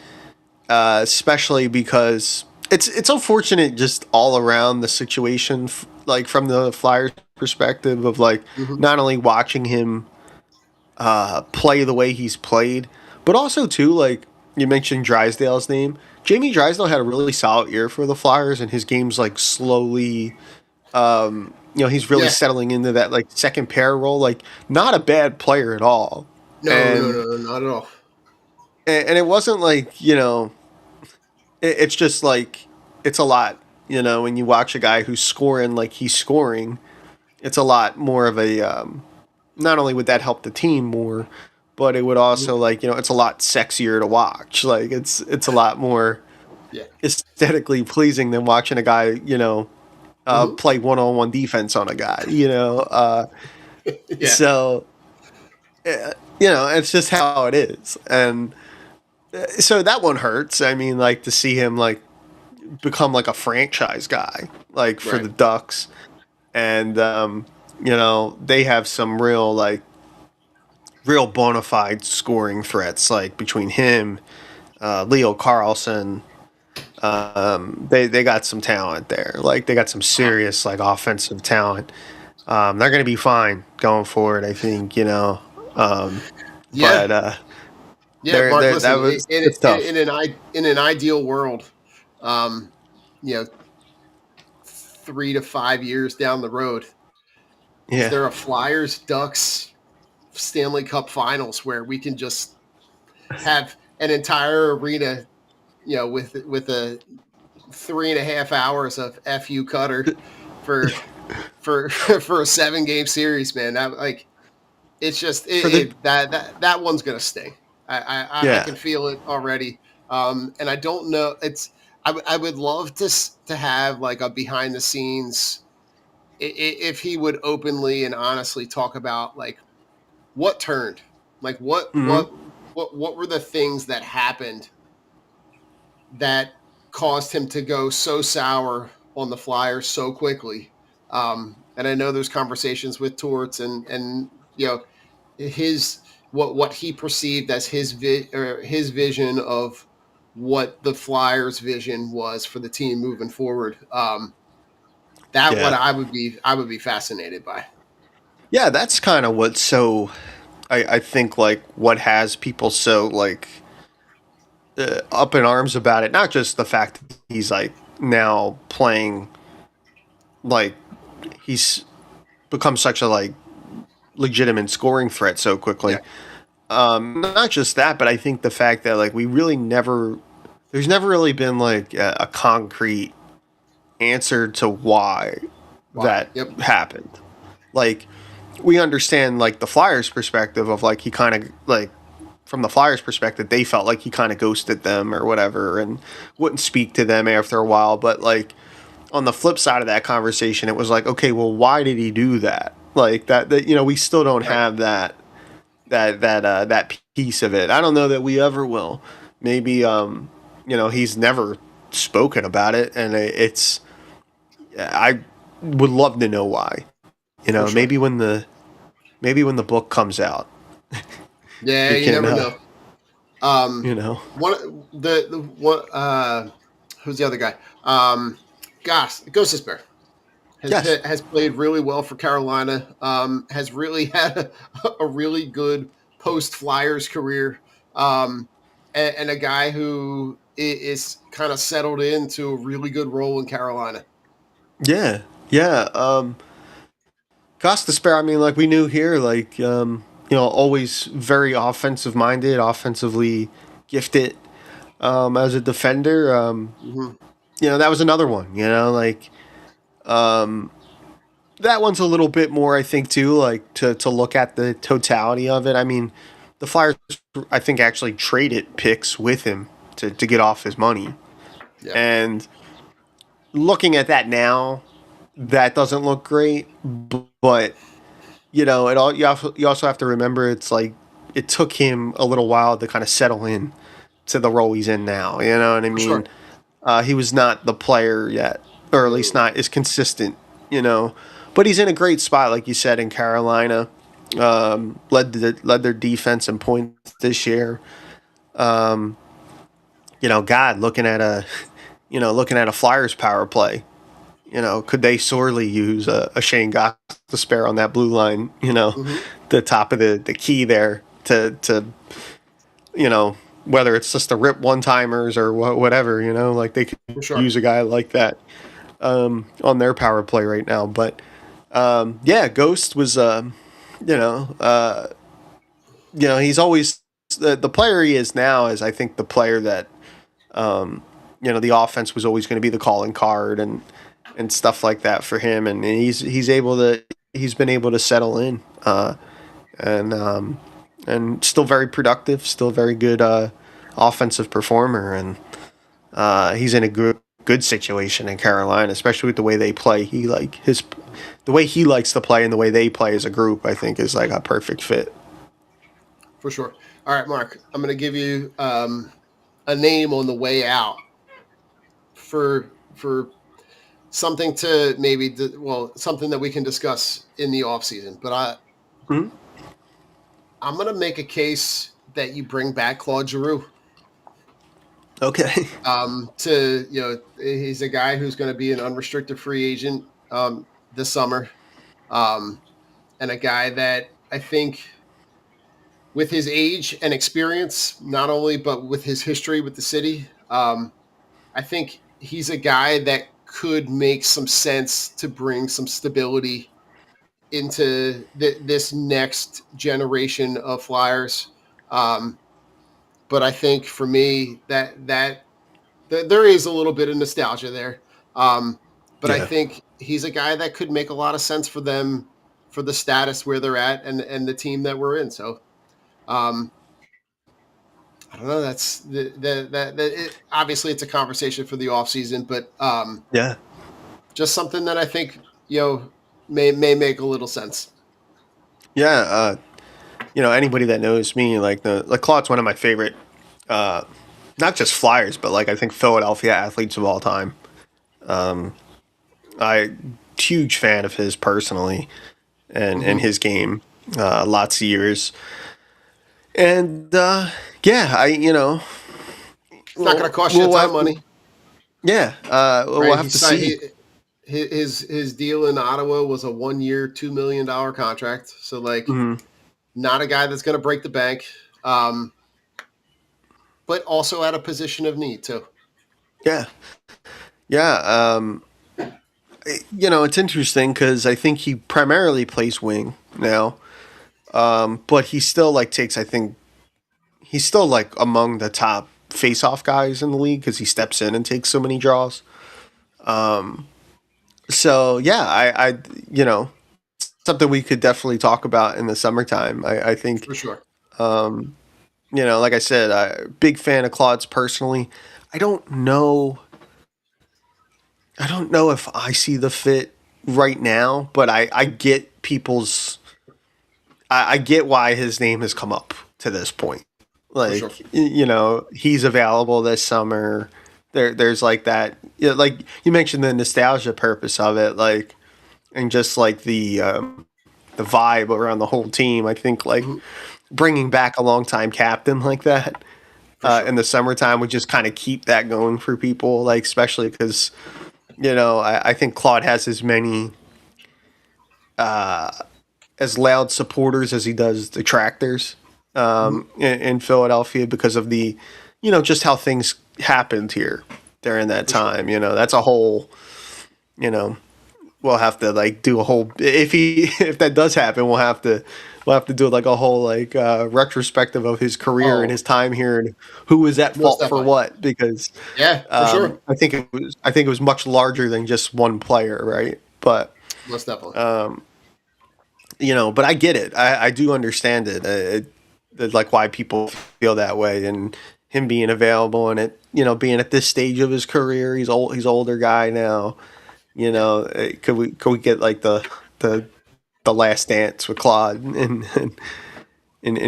especially because it's unfortunate just all around the situation, like from the Flyers perspective of like Mm-hmm. not only watching him play the way he's played, but also too like you mentioned Drysdale's name. Jamie Drysdale had a really solid year for the Flyers, and his game's like slowly, he's really Yeah. settling into that like second pair role. Like not a bad player at all. No, not at all. And it wasn't like it's just like it's a lot, when you watch a guy who's scoring like he's scoring, it's a lot more of a not only would that help the team more, but it would also like, it's a lot sexier to watch. Like it's a lot more Yeah. aesthetically pleasing than watching a guy, Mm-hmm. play one-on-one defense on a guy, Yeah. so it's just how it is. And so that one hurts. I mean, like to see him like become like a franchise guy, like for Right. the Ducks, and they have some real bona fide scoring threats, like between him, Leo Carlson. They got some talent there. Like they got some serious like offensive talent. They're going to be fine going forward, I think. Yeah. But Yeah, Mark. that Listen, was it's tough. in an ideal world, um, you know, 3 to 5 years down the road, is Yeah. there a Flyers Ducks Stanley Cup Finals where we can just have an entire arena, with a 3.5 hours of FU Cutter for for a 7-game series, man? That like it's just that one's gonna sting. I can feel it already. And I don't know. I would love to have like a behind the scenes, if he would openly and honestly talk about like what turned, like Mm-hmm. what were the things that happened that caused him to go so sour on the Flyers so quickly. And I know there's conversations with Torts and his what he perceived as his his vision of what the Flyers' vision was for the team moving forward. That what Yeah. I would be fascinated by. Yeah, that's kind of what's so. I think like what has people so like up in arms about it. Not just the fact that he's like now playing, like he's become such a like legitimate scoring threat so quickly. Yeah, Not just that, but I think the fact that like we really never, there's never really been like a concrete answer to why wow. that Yep. happened. Like we understand like the Flyers perspective of like he kind of like from the Flyers perspective they felt like he kind of ghosted them or whatever and wouldn't speak to them after a while, but like on the flip side of that conversation it was like, okay, well why did he do that? Like that we still don't Right. have that piece of it. I don't know that we ever will. Maybe he's never spoken about it, and I would love to know why. For sure. Maybe when the book comes out. Yeah, You you can, never know. One who's the other guy? Gosh, Ghost Bear. Yes. has played really well for Carolina. Has really had a really good post Flyers career, and a guy who is kind of settled into a really good role in Carolina. Yeah. Yeah. Costa Spare, I mean, like we knew here, like always very offensive minded, offensively gifted as a defender. Mm-hmm. That was another one. Like that one's a little bit more, I think, too, like to look at the totality of it. I mean, the Flyers, I think, actually traded picks with him to get off his money, Yeah, and looking at that now, that doesn't look great, but you also have to remember it's like it took him a little while to kind of settle in to the role he's in now. You know what I for mean? sure. He was not the player yet, or at least No, not as consistent. But he's in a great spot, like you said, in Carolina. Led their defense in points this year. God, looking at a Flyers power play. Could they sorely use a Shane Goss to spare on that blue line? mm-hmm. The top of the key there to whether it's just the rip one timers or whatever. Like they could For sure. use a guy like that on their power play right now. But yeah, Ghost was he's always the player he is now is I think the player that the offense was always going to be the calling card and stuff like that for him, and he's been able to settle in and still very productive, still very good offensive performer, and he's in a good situation in Carolina, especially with the way they play. The way he likes to play and the way they play as a group, I think, is like a perfect fit. For sure. All right, Mark, I'm going to give you a name on the way out for something to maybe something that we can discuss in the off season. But Hmm? I'm going to make a case that you bring back Claude Giroux. Okay. He's a guy who's going to be an unrestricted free agent this summer, and a guy that I think, with his age and experience, not only but with his history with the city, I think he's a guy that could make some sense to bring some stability into this next generation of Flyers. But I think for me that there is a little bit of nostalgia there. But I Yeah. think he's a guy that could make a lot of sense for them, for the status where they're at and the team that we're in. So I don't know. That's obviously it's a conversation for the off season, but Yeah. just something that I think may make a little sense. Yeah. Anybody that knows me, like Claude's one of my favorite, not just Flyers, but like I think Philadelphia athletes of all time. I huge fan of his personally, and his game, lots of years, and yeah, It's not going to cost you a ton of money, yeah, right? we'll have to see. His deal in Ottawa was a 1 year, $2 million contract. So like, Mhm. not a guy that's going to break the bank, but also at a position of need too. Yeah, yeah. It's interesting because I think he primarily plays wing now, but he still like takes. I think he's still like among the top face-off guys in the league because he steps in and takes so many draws. So yeah, I something we could definitely talk about in the summertime. I think For sure. like I said, big fan of Claude's personally. I don't know. I don't know if I see the fit right now, but I get people's. I get why his name has come up to this point. Like sure. he's available this summer. There's like that. Like you mentioned the nostalgia purpose of it, like and just like the vibe around the whole team. I think like bringing back a longtime captain like that Sure. in the summertime would just kind of keep that going for people. Like especially because I think Claude has as many as loud supporters as he does detractors in Philadelphia because of the, just how things happened here during that For sure. time. That's a whole, you know, we'll have to like do a whole if that does happen, we'll have to do like a whole like retrospective of his career and Oh, his time here and who was at most fault for definitely. what because Yeah, for sure. I think it was much larger than just one player, right? But Most definitely. but I get it. I do understand it. Like why people feel that way, and him being available and being at this stage of his career. He's old. He's an older guy now. Yeah. Could we get like the the last dance with Claude in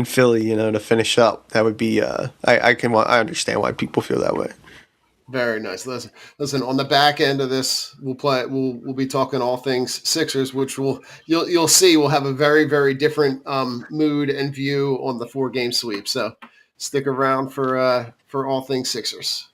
Philly? To finish up. That would be. I understand why people feel that way. Very nice. Listen. On the back end of this, we'll play. We'll be talking all things Sixers, which you'll see we'll have a very very different mood and view on the 4 game sweep. So stick around for all things Sixers.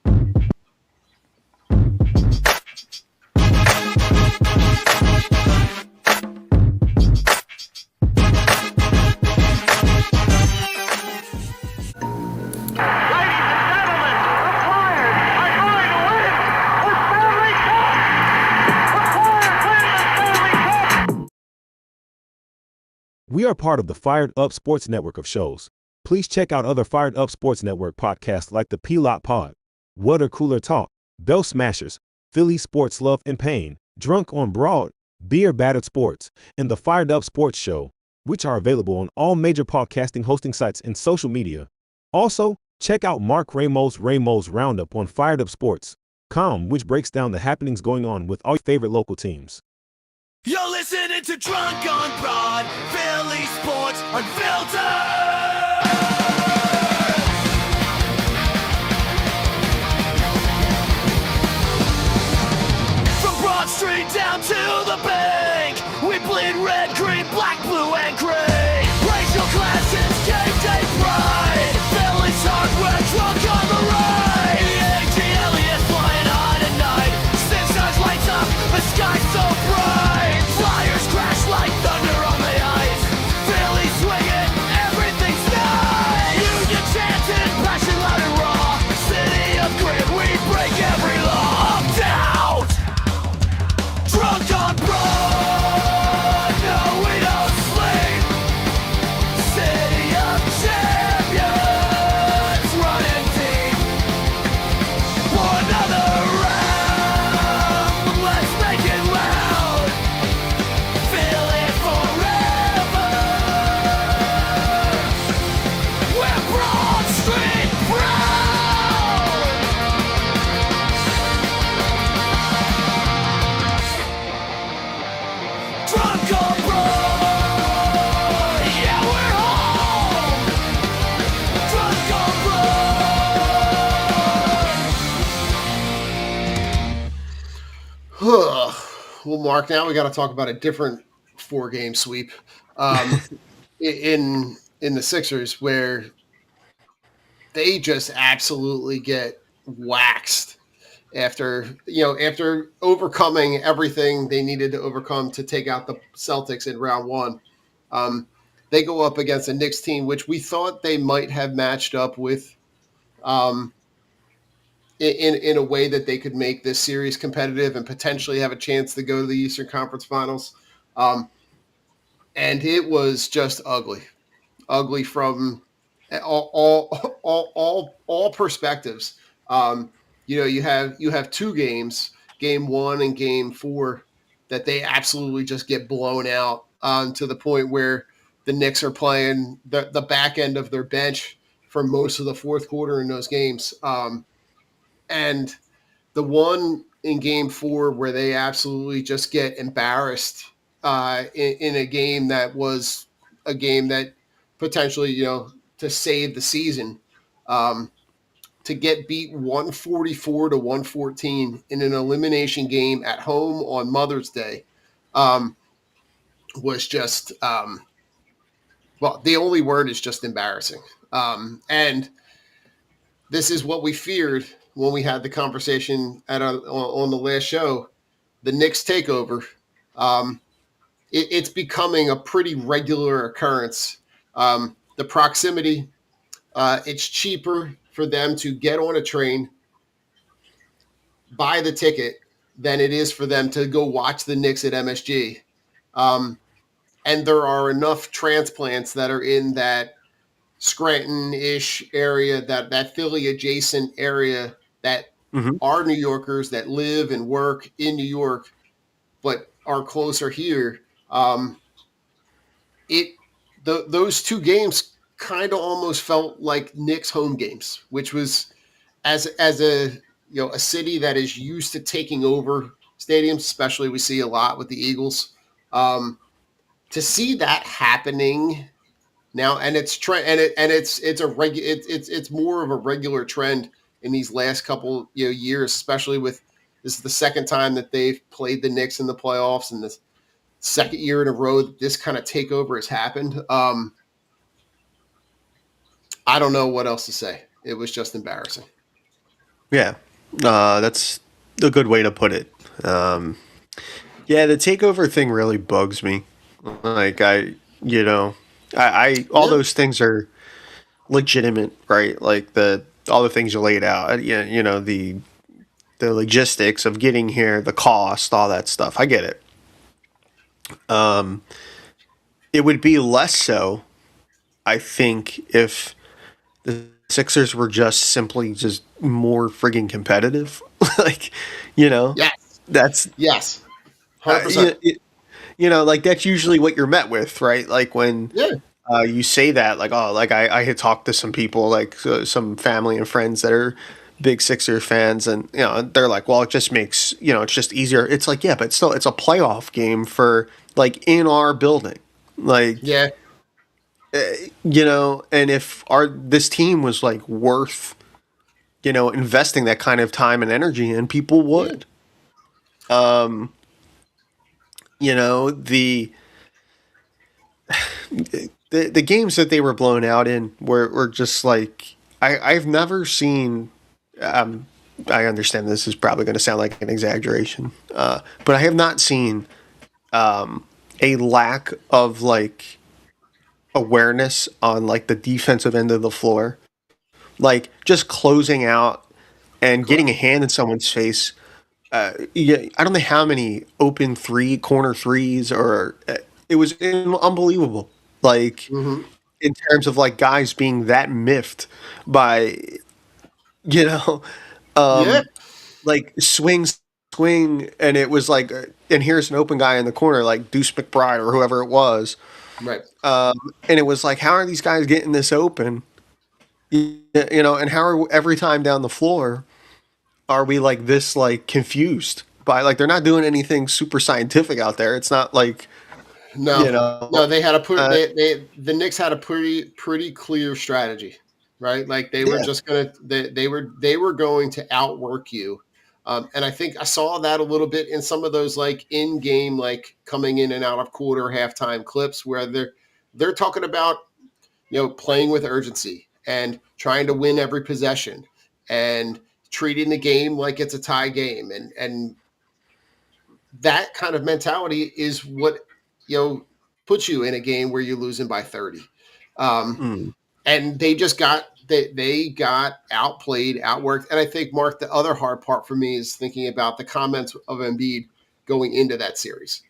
We are part of the Fired Up Sports Network of shows. Please check out other Fired Up Sports Network podcasts like the P-Lot Pod, Water Cooler Talk, Bell Smashers, Philly Sports Love and Pain, Drunk on Broad, Beer Battered Sports, and the Fired Up Sports Show, which are available on all major podcasting hosting sites and social media. Also, check out Mark Ramos' Roundup on firedupsports.com, which breaks down the happenings going on with all your favorite local teams. You're listening to Drunk on Broad, Philly Sports Unfiltered. From Broad Street down to the bank, we bleed red, green, black, blue, and gray. Racial classes, game day pride. Philly's hardware, drunk on the ride. The Elliott flying high tonight. Sixers lights up, the sky's so bright. Flyers crash like thunder on the ice. Philly swinging, everything's nice. Union chanting, passion loud and raw. City of grit, we break every law. Down, drunk on broad. No, we don't sleep. City of champions, running deep. For another round, let's make it loud. Feel it forever. We're Broad Street proud. Drunk on Broad, yeah, we're home. Drunk on Broad. Well, Mark, now we got to talk about a different 4 game sweep in the Sixers, where they just absolutely get waxed after overcoming everything they needed to overcome to take out the Celtics in round one. They go up against a Knicks team, which we thought they might have matched up with in a way that they could make this series competitive and potentially have a chance to go to the Eastern Conference Finals. And it was just ugly from all perspectives. You have 2 games, game 1 and game 4, that they absolutely just get blown out to the point where the Knicks are playing the back end of their bench for most of the fourth quarter in those games. And the one in game 4 where they absolutely just get embarrassed in a game that was a game that potentially, to save the season, to get beat 144-114 in an elimination game at home on Mother's Day was just, well, the only word is just embarrassing. And this is what we feared when we had the conversation on the last show. the Knicks takeover, um, it's becoming a pretty regular occurrence. The proximity, it's cheaper for them to get on a train, buy the ticket, than it is for them to go watch the Knicks at MSG. Um, and there are enough transplants that are in that Scranton-ish area, that Philly adjacent area, that Hmm. are New Yorkers that live and work in New York, but are closer here. It those two games kind of almost felt like Knicks home games, which was as a a city that is used to taking over stadiums, especially we see a lot with the Eagles. Um, to see that happening now, and it's trend, and it's a it's more of a regular trend in these last couple years, especially with this is the second time that they've played the Knicks in the playoffs, and the second year in a row that this kind of takeover has happened. I don't know what else to say. It was just embarrassing. Yeah, that's a good way to put it. Um, yeah, the takeover thing really bugs me. Like you know, I all Yeah, those things are legitimate, right? Like the all the things you laid out. Yeah, the logistics of getting here, the cost, all that stuff. I get it. It would be less so, I think, if the Sixers were just simply just more friggin' competitive. like, you know, yes, that's yes, uh, 100%. you, like that's usually what you're met with, right? Like when Yeah, you say that, like, oh, like I had talked to some people, like some family and friends that are big Sixer fans, and they're like, well, it just makes it's just easier. It's like, yeah, but still, it's a playoff game for like in our building, like yeah, and if our this team was like worth investing that kind of time and energy in, people yeah. would. The the games that they were blown out in were just like I've never seen. Um, I understand this is probably going to sound like an exaggeration, but I have not seen a lack of like awareness on like the defensive end of the floor, like just closing out and getting a Correct. hand in someone's face. Yeah, I don't know how many open corner threes, or it was unbelievable. Like Hmm. in terms of like guys being that miffed by you know Yeah, like swing, and it was like and here's an open guy in the corner like Deuce McBride or whoever it was, right. and it was like, how are these guys getting this open, and how are every time down the floor are we like this like confused by like they're not doing anything super scientific out there. It's not like No, you know no, they had a put uh, they the Knicks had a pretty clear strategy, right? Like they were yeah. just gonna they were going to outwork you. And I think I saw that a little bit in some of those like in game like coming in and out of quarter halftime clips where they're talking about playing with urgency and trying to win every possession and treating the game like it's a tie game, and that kind of mentality is what you know puts you in a game where you're losing by 30. Um, Mm, and they got outplayed, outworked. And I think, Mark, the other hard part for me is thinking about the comments of Embiid going into that series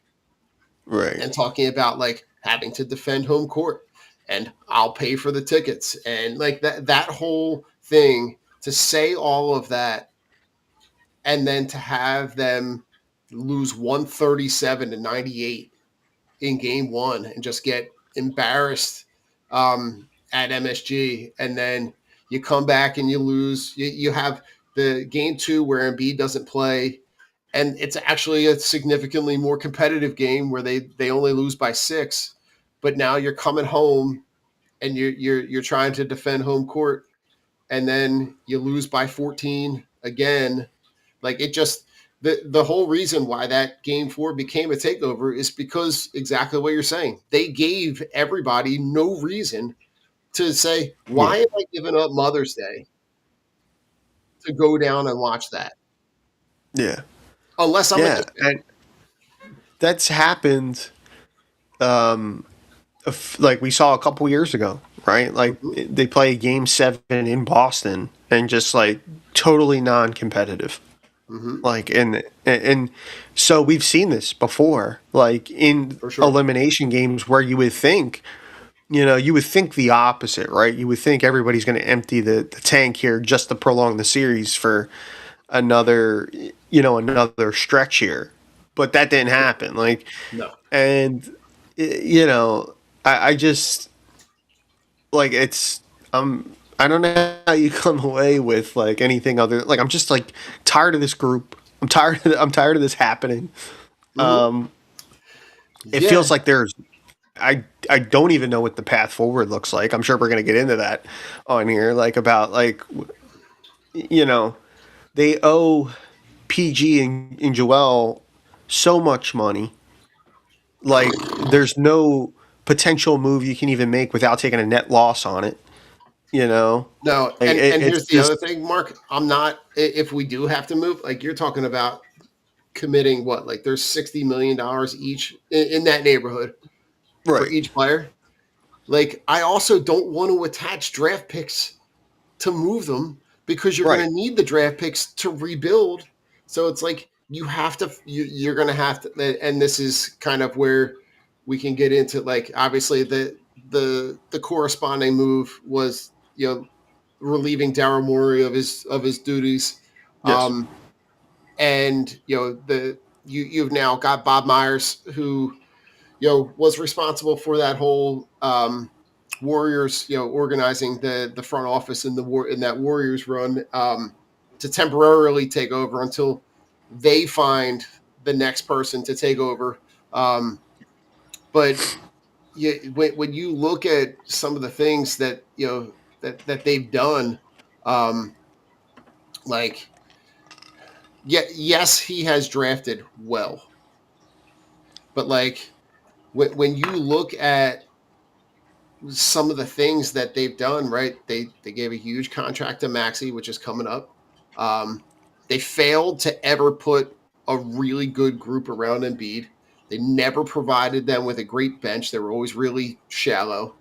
right. and talking about like having to defend home court and I'll pay for the tickets and like that whole thing, to say all of that and then to have them lose 137 to 98 in game one and just get embarrassed at MSG. And then you come back and you lose. You have the game two where Embiid doesn't play. And it's actually a significantly more competitive game where they only lose by 6. But now you're coming home and you're trying to defend home court, and then you lose by 14 again. Like it just the whole reason why that game four became a takeover is because exactly what you're saying. They gave everybody no reason to say, Yeah. why am I giving up Mother's Day to go down and watch that? Yeah. unless I'm Yeah, a and that's happened. Like we saw a couple years ago, right? Like Mhm. they play Game 7 in Boston and just like totally non-competitive. Mhm. Like and so we've seen this before, like in For sure. elimination games where you would think the opposite, right? You would think everybody's going to empty the tank here just to prolong the series for another another stretch here, but that didn't happen. Like, No. and you know, I just like it's I don't know how you come away with like anything other. Like I'm just like tired of this group. I'm tired of this happening. Mhm. It Yeah. feels like I don't even know what the path forward looks like. I'm sure we're going to get into that on here, like about like you know they owe PG and Joel so much money. Like there's no potential move you can even make without taking a net loss on it. You know, No, like and it's here's the just other thing, Mark. I'm not. If we do have to move, like you're talking about committing what? Like there's $60 million each in that neighborhood for right, each player. Like I also don't want to attach draft picks to move them because you're going right, to need the draft picks to rebuild. So it's like you have to. You're going to have to. And this is kind of where we can get into like obviously the corresponding move was relieving Daryl Morey of his duties. yes, Um, and you've now got Bob Myers who was responsible for that whole Warriors organizing the front office in that Warriors run to temporarily take over until they find the next person to take over. But when you look at some of the things that that they've done, um, like yes, he has drafted well, but like when you look at some of the things that they've done, right? They gave a huge contract to Maxi, which is coming up. They failed to ever put a really good group around Embiid. They never provided them with a great bench. They were always really shallow.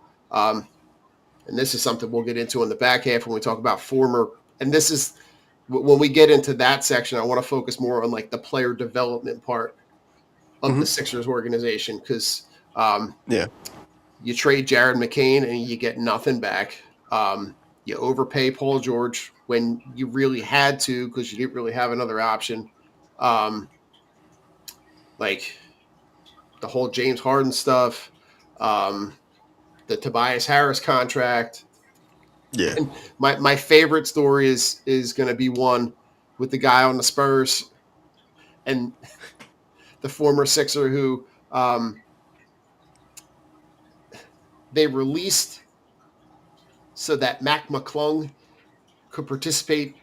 And this is something we'll get into in the back half when we talk about former. And this is when we get into that section. I want to focus more on like the player development part of the hmm Sixers organization because um, yeah, you trade Jared McCain and you get nothing back. You overpay Paul George when you really had to because you didn't really have another option. Um, like the whole James Harden stuff, um, the Tobias Harris contract. yeah, And my favorite story is going to be one with the guy on the Spurs and the former Sixer who they released so that Mac McClung could participate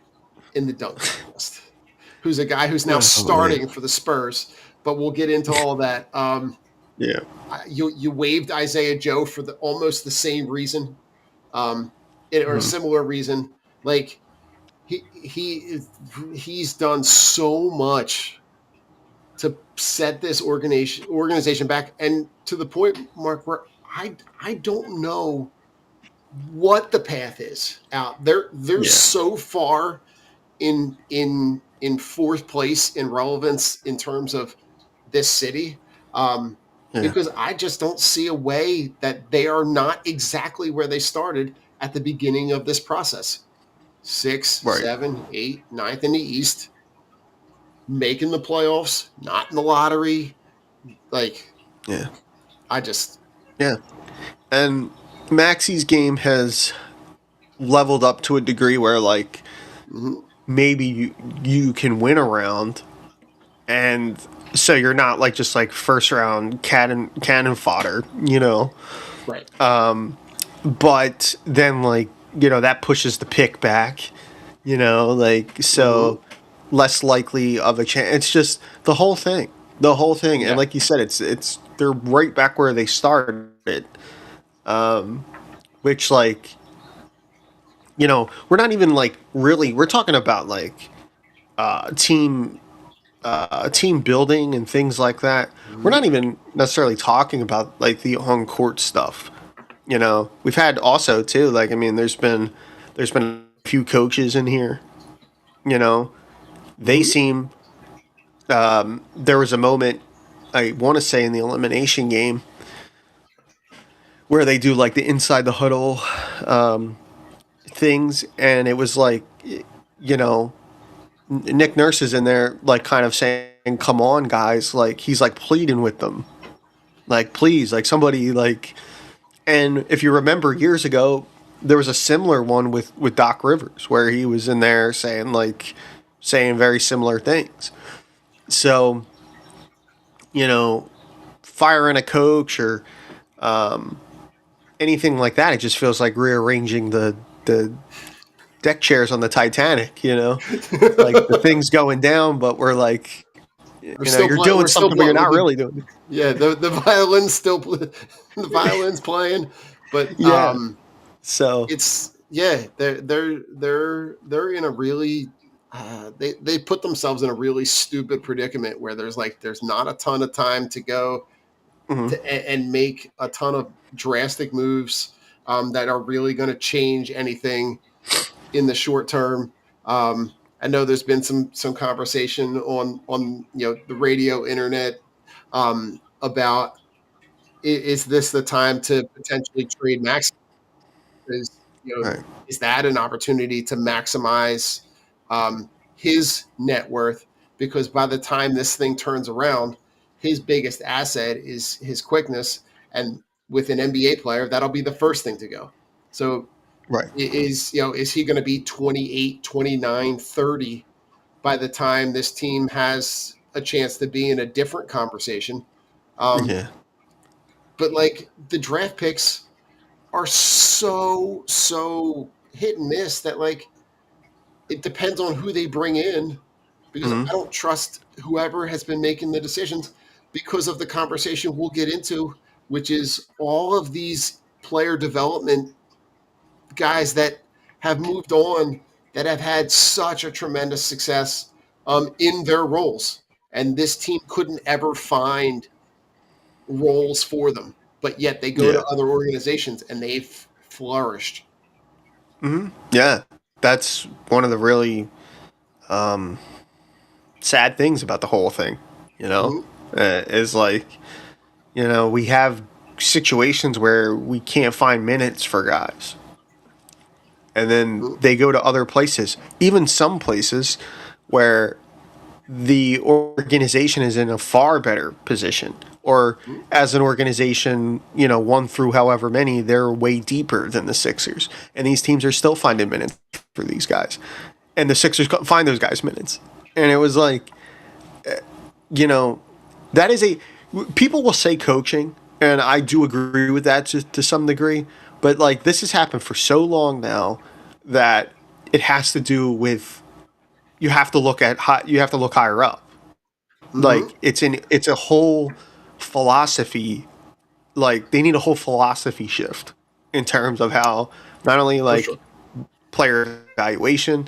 in the dunk contest. Who's a guy who's now oh man, starting for the Spurs, but we'll get into all that. yeah, You waived Isaiah Joe for almost the same reason, um, or a hmm similar reason. Like he's done so much to set this organization back, and to the point, Mark, where I don't know what the path is out. They're yeah, so far in fourth place in relevance in terms of this city, um, yeah, because I just don't see a way that they are not exactly where they started at the beginning of this process. Six, right, seven, eight, ninth in the East, making the playoffs, not in the lottery. Like yeah, I just yeah. And Maxi's game has leveled up to a degree where like mhm, maybe you can win a round, and so you're not like just like first round cannon fodder, you know. right. But then like that pushes the pick back, like Hmm. so less likely of a chance. It's just the whole thing, and Yeah. like you said, it's they're right back where they started, which like we're not even like really we're talking about like team team building and things like that. We're not even necessarily talking about like the on court stuff. You know, we've had also too. Like, I mean, there's been a few coaches in here. You know, they seem. There was a moment I want to say in the elimination game where they do like the inside the huddle things, and it was like, you know, Nick Nurse is in there, like, kind of saying, "Come on, guys!" Like, he's like pleading with them, like, "Please, like, somebody, like." And if you remember years ago, there was a similar one with Doc Rivers where he was in there saying very similar things. So, you know, firing a coach or anything like that, it just feels like rearranging the deck chairs on the Titanic. You know, like the thing's going down, but we're like, you're doing something, but you're not really doing it. Yeah, the violin's still the violin's playing, but Yeah. So it's they're in a really they put themselves in a really stupid predicament where there's not a ton of time to go and make a ton of drastic moves that are really going to change anything in the short term. I know there's been some conversation on the radio, internet about is this the time to potentially trade Max? right. Is that an opportunity to maximize his net worth? Because by the time this thing turns around, his biggest asset is his quickness, and with an NBA player, that'll be the first thing to go. So Right. is he going to be 28, 29, 30 by the time this team has a chance to be in a different conversation? Yeah. But like the draft picks are so hit and miss that like it depends on who they bring in, because I don't trust whoever has been making the decisions because of the conversation we'll get into, which is all of these player development guys that have moved on, that have had such a tremendous success in their roles, and this team couldn't ever find roles for them, but yet they go to Yeah. other organizations and they've flourished. Yeah. That's one of the really sad things about the whole thing. You know, Mhm. is like, we have situations where we can't find minutes for guys. And then they go to other places, even some places where the organization is in a far better position. Or as an organization, one through however many, they're way deeper than the Sixers. And these teams are still finding minutes for these guys. And the Sixers couldn't find those guys minutes. And it was like, that is people will say coaching, and I do agree with that to some degree. But like, this has happened for so long now that it has to do with, you have to look higher up. Like, it's a whole philosophy. Like, they need a whole philosophy shift in terms of how not only For like sure. player evaluation,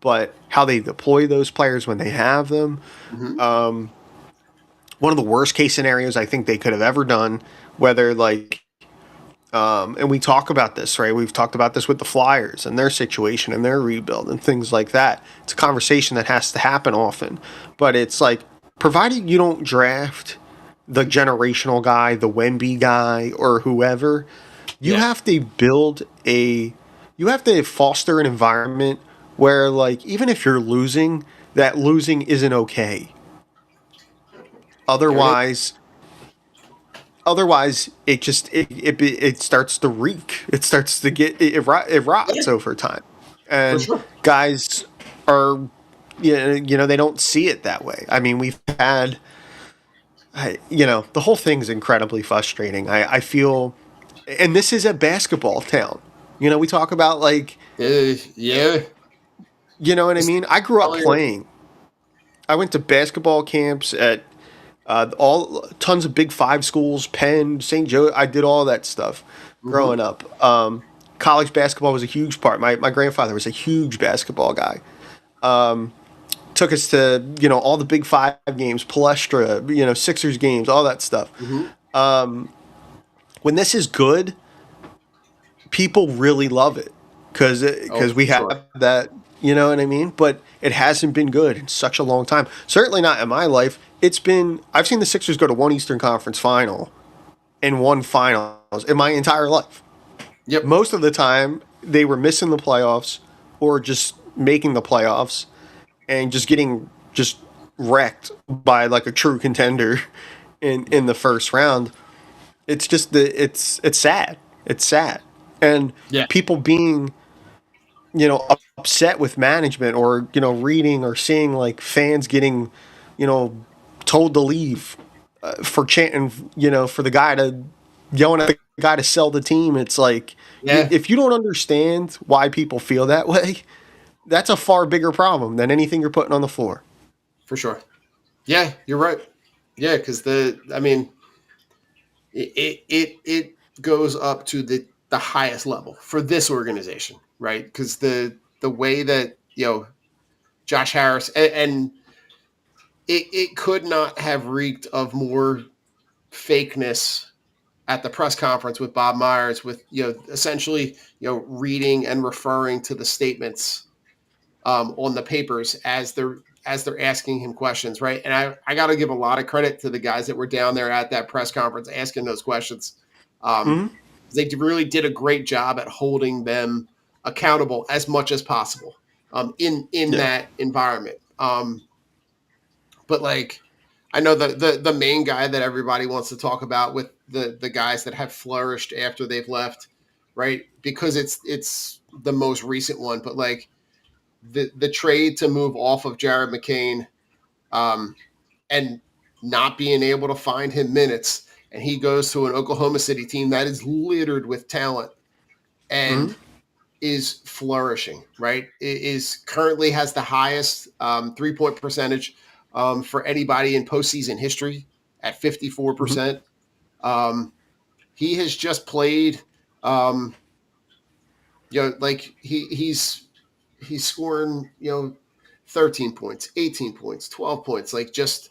but how they deploy those players when they have them. One of the worst case scenarios I think they could have ever done, whether like, and we talk about this, right? We've talked about this with the Flyers and their situation and their rebuild and things like that. It's a conversation that has to happen often, but it's like, provided you don't draft the generational guy, the Wemby guy, or whoever, you have to you have to foster an environment where, like, even if you're losing, that losing isn't okay. There it is. Otherwise, it starts to reek. It starts to get it rots over time, For and sure. guys are, they don't see it that way. I mean, we've had, the whole thing's incredibly frustrating. I feel, and this is a basketball town. We talk about, like, Yeah. you know what I Just mean. I grew up earlier. playing. I went to basketball camps at all tons of Big Five schools, Penn, St. Joe. I did all that stuff growing up. College basketball was a huge part. My grandfather was a huge basketball guy. took us to, all the Big Five games, Palestra, Sixers games, all that stuff. When this is good, people really love it because Oh, we for have sure. that, you know what I mean? But it hasn't been good in such a long time. Certainly not in my life. I've seen the Sixers go to one Eastern Conference final and one finals in my entire life. Yep. Most of the time, they were missing the playoffs or just making the playoffs and just getting just wrecked by like a true contender in the first round. It's just it's sad. It's sad. And Yeah. people being, upset with management or, reading or seeing like fans getting, you know, told to leave for chanting, for the guy to yelling at the guy to sell the team. It's like, Yeah. if you don't understand why people feel that way, that's a far bigger problem than anything you're putting on the floor. For sure. Yeah, you're right. Yeah, because it goes up to the highest level for this organization, right? Because the way that Josh Harris and it could not have reeked of more fakeness at the press conference with Bob Myers, with essentially reading and referring to the statements on the papers as they're asking him questions, right? And I got to give a lot of credit to the guys that were down there at that press conference asking those questions. Mm-hmm. They really did a great job at holding them accountable as much as possible in Yeah. that environment. But like, I know the main guy that everybody wants to talk about with the guys that have flourished after they've left, right? Because it's the most recent one. But like the trade to move off of Jared McCain, and not being able to find him minutes, and he goes to an Oklahoma City team that is littered with talent Mm-hmm. and is flourishing, right? It is currently has the highest 3-point percentage for anybody in postseason history at Mm-hmm. 54%. He has just played, um, like he's scoring, 13 points, 18 points, 12 points, like just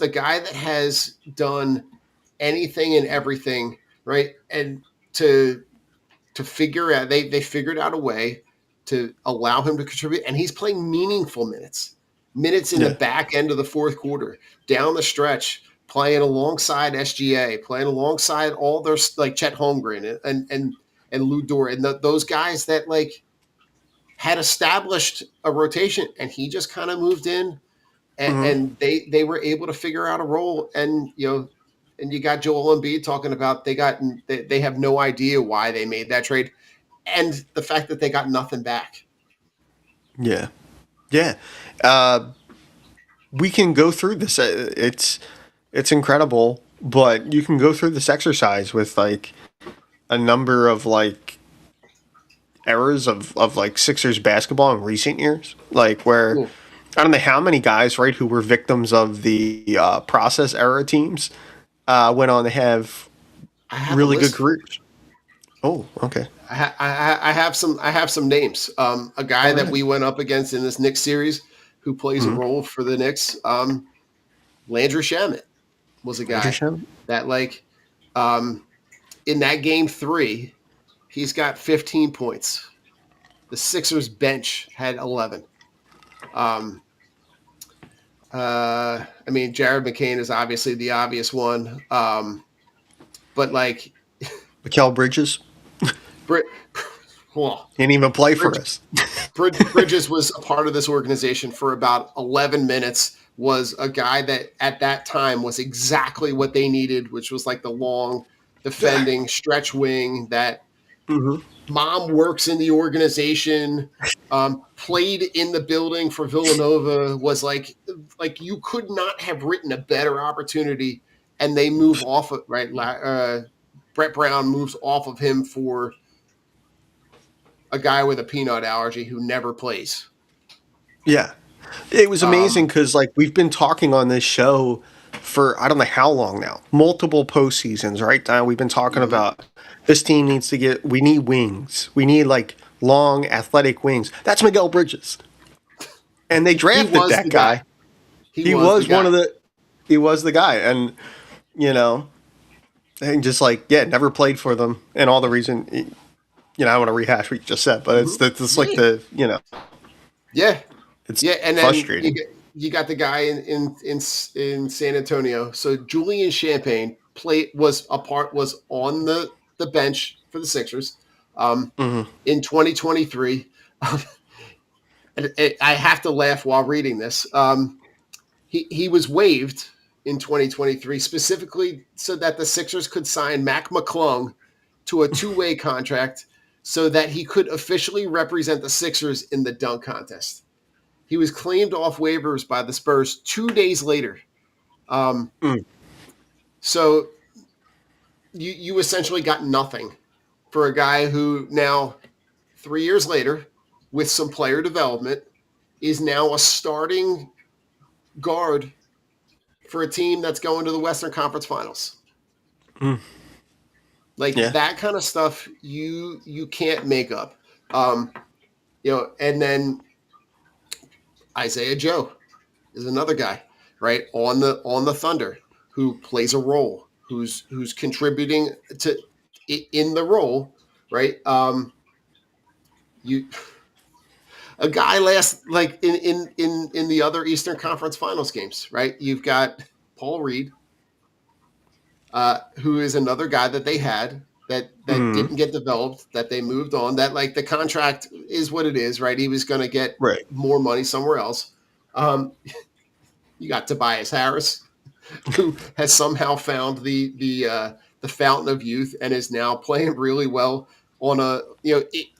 a guy that has done anything and everything, right? And to figure out they figured out a way to allow him to contribute, and he's playing meaningful minutes in the Yeah. back end of the fourth quarter, down the stretch, playing alongside SGA, playing alongside all their like Chet Holmgren and Lou Dort and those guys that like had established a rotation, and he just kind of moved in, Mm-hmm. and they were able to figure out a role. And and you got Joel Embiid talking about they have no idea why they made that trade, and the fact that they got nothing back. Yeah. Yeah. Uh, we can go through this. It's incredible, but you can go through this exercise with like a number of like eras of like Sixers basketball in recent years, like where Ooh, I don't know how many guys, right, who were victims of the process era teams went on to have I have a really good list for you. careers. Oh, okay. I have some names. A guy All that right. we went up against in this Knicks series who plays a Mm-hmm. role for the Knicks. Landry Shamet was a Andrew guy Shem? that like um, in that game 3, he's got 15 points. The Sixers bench had 11. Um, Jared McCain is obviously the obvious one. But like Mikal Bridges. Brit, well, He didn't even play for Bridge, us. Bridges was a part of this organization for about 11 minutes, was a guy that at that time was exactly what they needed, which was like the long defending stretch wing that Mm-hmm. mom works in the organization, played in the building for Villanova, was like you could not have written a better opportunity, and they move off of right. Brett Brown moves off of him for a guy with a peanut allergy who never plays. Yeah. It was amazing Um, because like we've been talking on this show for I don't know how long now, multiple postseasons, right? Now we've been talking mhm. about this team needs to we need wings, we need like long athletic wings. That's Miguel Bridges. and they He drafted was that the guy. guy. He He was the was one guy. of the. He was the guy, and you know, and just like never played for them, and all the reason. I don't want to rehash what you just said, but it's like Yeah. the Yeah. it's Yeah, and then frustrating. you got the guy in San Antonio. So Julian Champagne was on the bench for the Sixers Hmm. in 2023. I have to laugh while reading this. He was waived in 2023 specifically so that the Sixers could sign Mac McClung to a two-way contract so that he could officially represent the Sixers in the dunk contest. He was claimed off waivers by the Spurs 2 days later. Um, Mm. so you essentially got nothing for a guy who now 3 years later, with some player development, is now a starting guard for a team that's going to the Western Conference Finals. Mm. Like Yeah, that kind of stuff, you can't make up. Um, and then Isaiah Joe is another guy, right, on the Thunder who plays a role, who's contributing to in the role, right? You a guy last like in the other Eastern Conference Finals games, right? You've got Paul Reed, who is another guy that they had that mm. didn't get developed, that they moved on. That like the contract is what it is, right? He was going to get Right. more money somewhere else. Um, you got Tobias Harris, who has somehow found the fountain of youth and is now playing really well on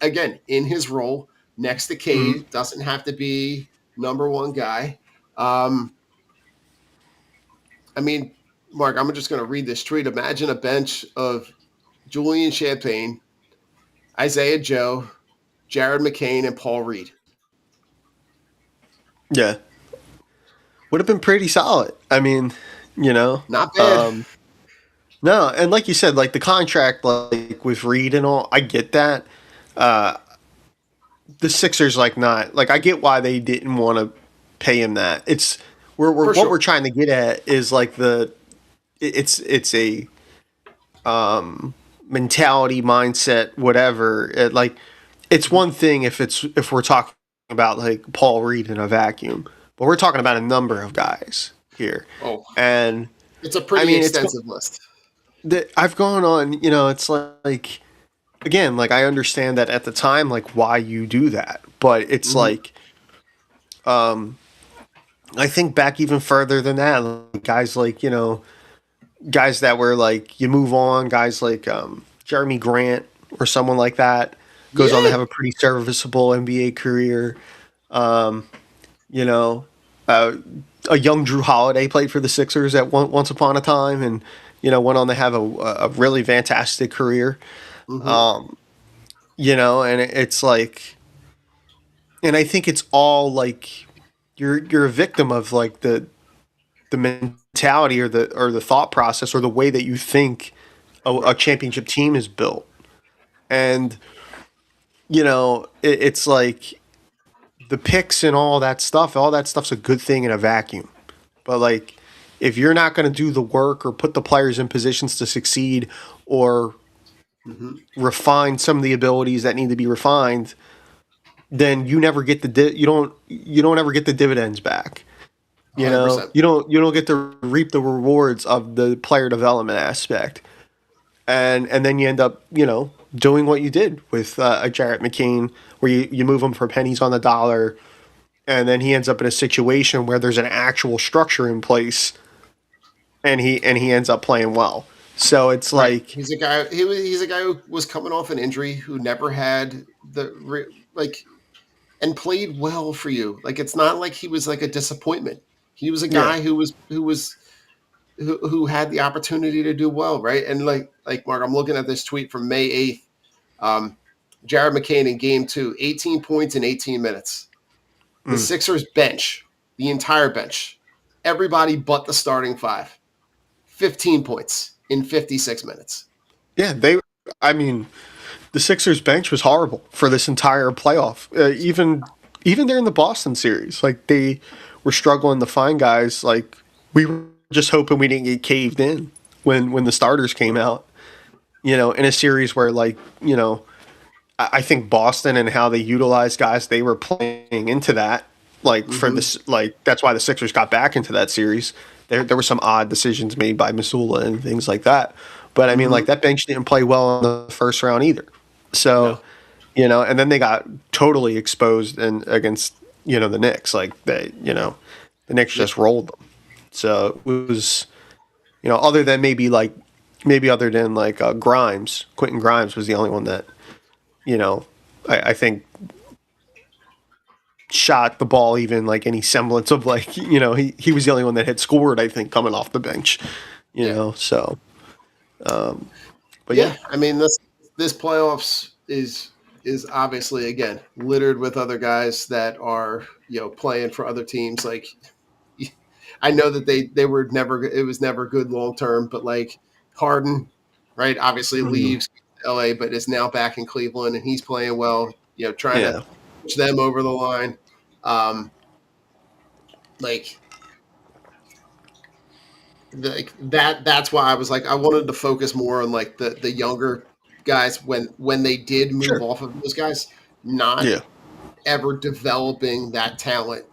again in his role next to Mm. Cade. Doesn't have to be number one guy. Um, I mean, Mark, I'm just going to read this tweet. Imagine a bench of Julian Champagne, Isaiah Joe, Jared McCain, and Paul Reed. Yeah, would have been pretty solid. I mean, you know, Not bad. um, no, and like you said, like the contract, like with Reed and all, I get that. Uh, the Sixers, like, not like I get why they didn't want to pay him that. It's we're For what we're sure. trying to get at is like it's a mentality, mindset, whatever. It's one thing if we're talking about like Paul Reed in a vacuum, but we're talking about a number of guys here, Oh, and it's a I pretty mean extensive list. I've gone on. It's like again, like I understand that at the time, like why you do that, but it's Mm-hmm. like I think back even further than that, like guys like guys that were like you move on, guys like Jeremy Grant or someone like that goes on to Yeah. have a pretty serviceable NBA career. Um, you know, uh, a young Drew Holiday played for the Sixers at once upon a time, and went on to have a really fantastic career. Mm-hmm. And it's like, and I think it's all like you're a victim of like the mentality or the thought process or the way that you think a Right. championship team is built. And it's like the picks and all that stuff's a good thing in a vacuum. But like if you're not going to do the work or put the players in positions to succeed or Mm-hmm. refine some of the abilities that need to be refined, then you never get you don't ever get the dividends back. 100%. You don't get to reap the rewards of the player development aspect, and then you end up doing what you did with a Jarrett McCain, where you move him for pennies on the dollar, and then he ends up in a situation where there's an actual structure in place, and he ends up playing well. So it's Right. like He's a guy. He's a guy who was coming off an injury, who never had like and played well for you. Like it's not like he was like a disappointment. He was a yeah, guy who had the opportunity to do well, right? And like Mark, I'm looking at this tweet from May 8th. Jared McCain in game 2, 18 points in 18 minutes. The mm, Sixers bench, the entire bench, everybody but the starting five, 15 points in 56 minutes. yeah. I mean, the Sixers bench was horrible for this entire playoff. Even even during the Boston series, like they were struggling to find guys. Like we were just hoping we didn't get caved in when the starters came out. In a series where I think Boston and how they utilized guys they were playing into that. Like for Mm-hmm. this, like that's why the Sixers got back into that series. There were some odd decisions made by Missoula and things like that. But I mean, Mm-hmm. like that bench didn't play well in the first round either. No. So, and then they got totally exposed and against the Knicks. Like the Knicks Yeah. just rolled them. So it was other than maybe other than like Grimes, Quentin Grimes was the only one that I think shot the ball even like any semblance of like he was the only one that had scored, I think, coming off the bench. Yeah. So but Yeah. yeah. I mean, this playoffs is obviously again littered with other guys that are playing for other teams. Like I know that they were never it was never good long term, but like Harden, right? Obviously Mhm. leaves LA, but is now back in Cleveland and he's playing well. Trying to Yeah. push them over the line. Um, like that's why I was like I wanted to focus more on like the younger guys when they did move Sure. off of those guys, not Yeah. ever developing that talent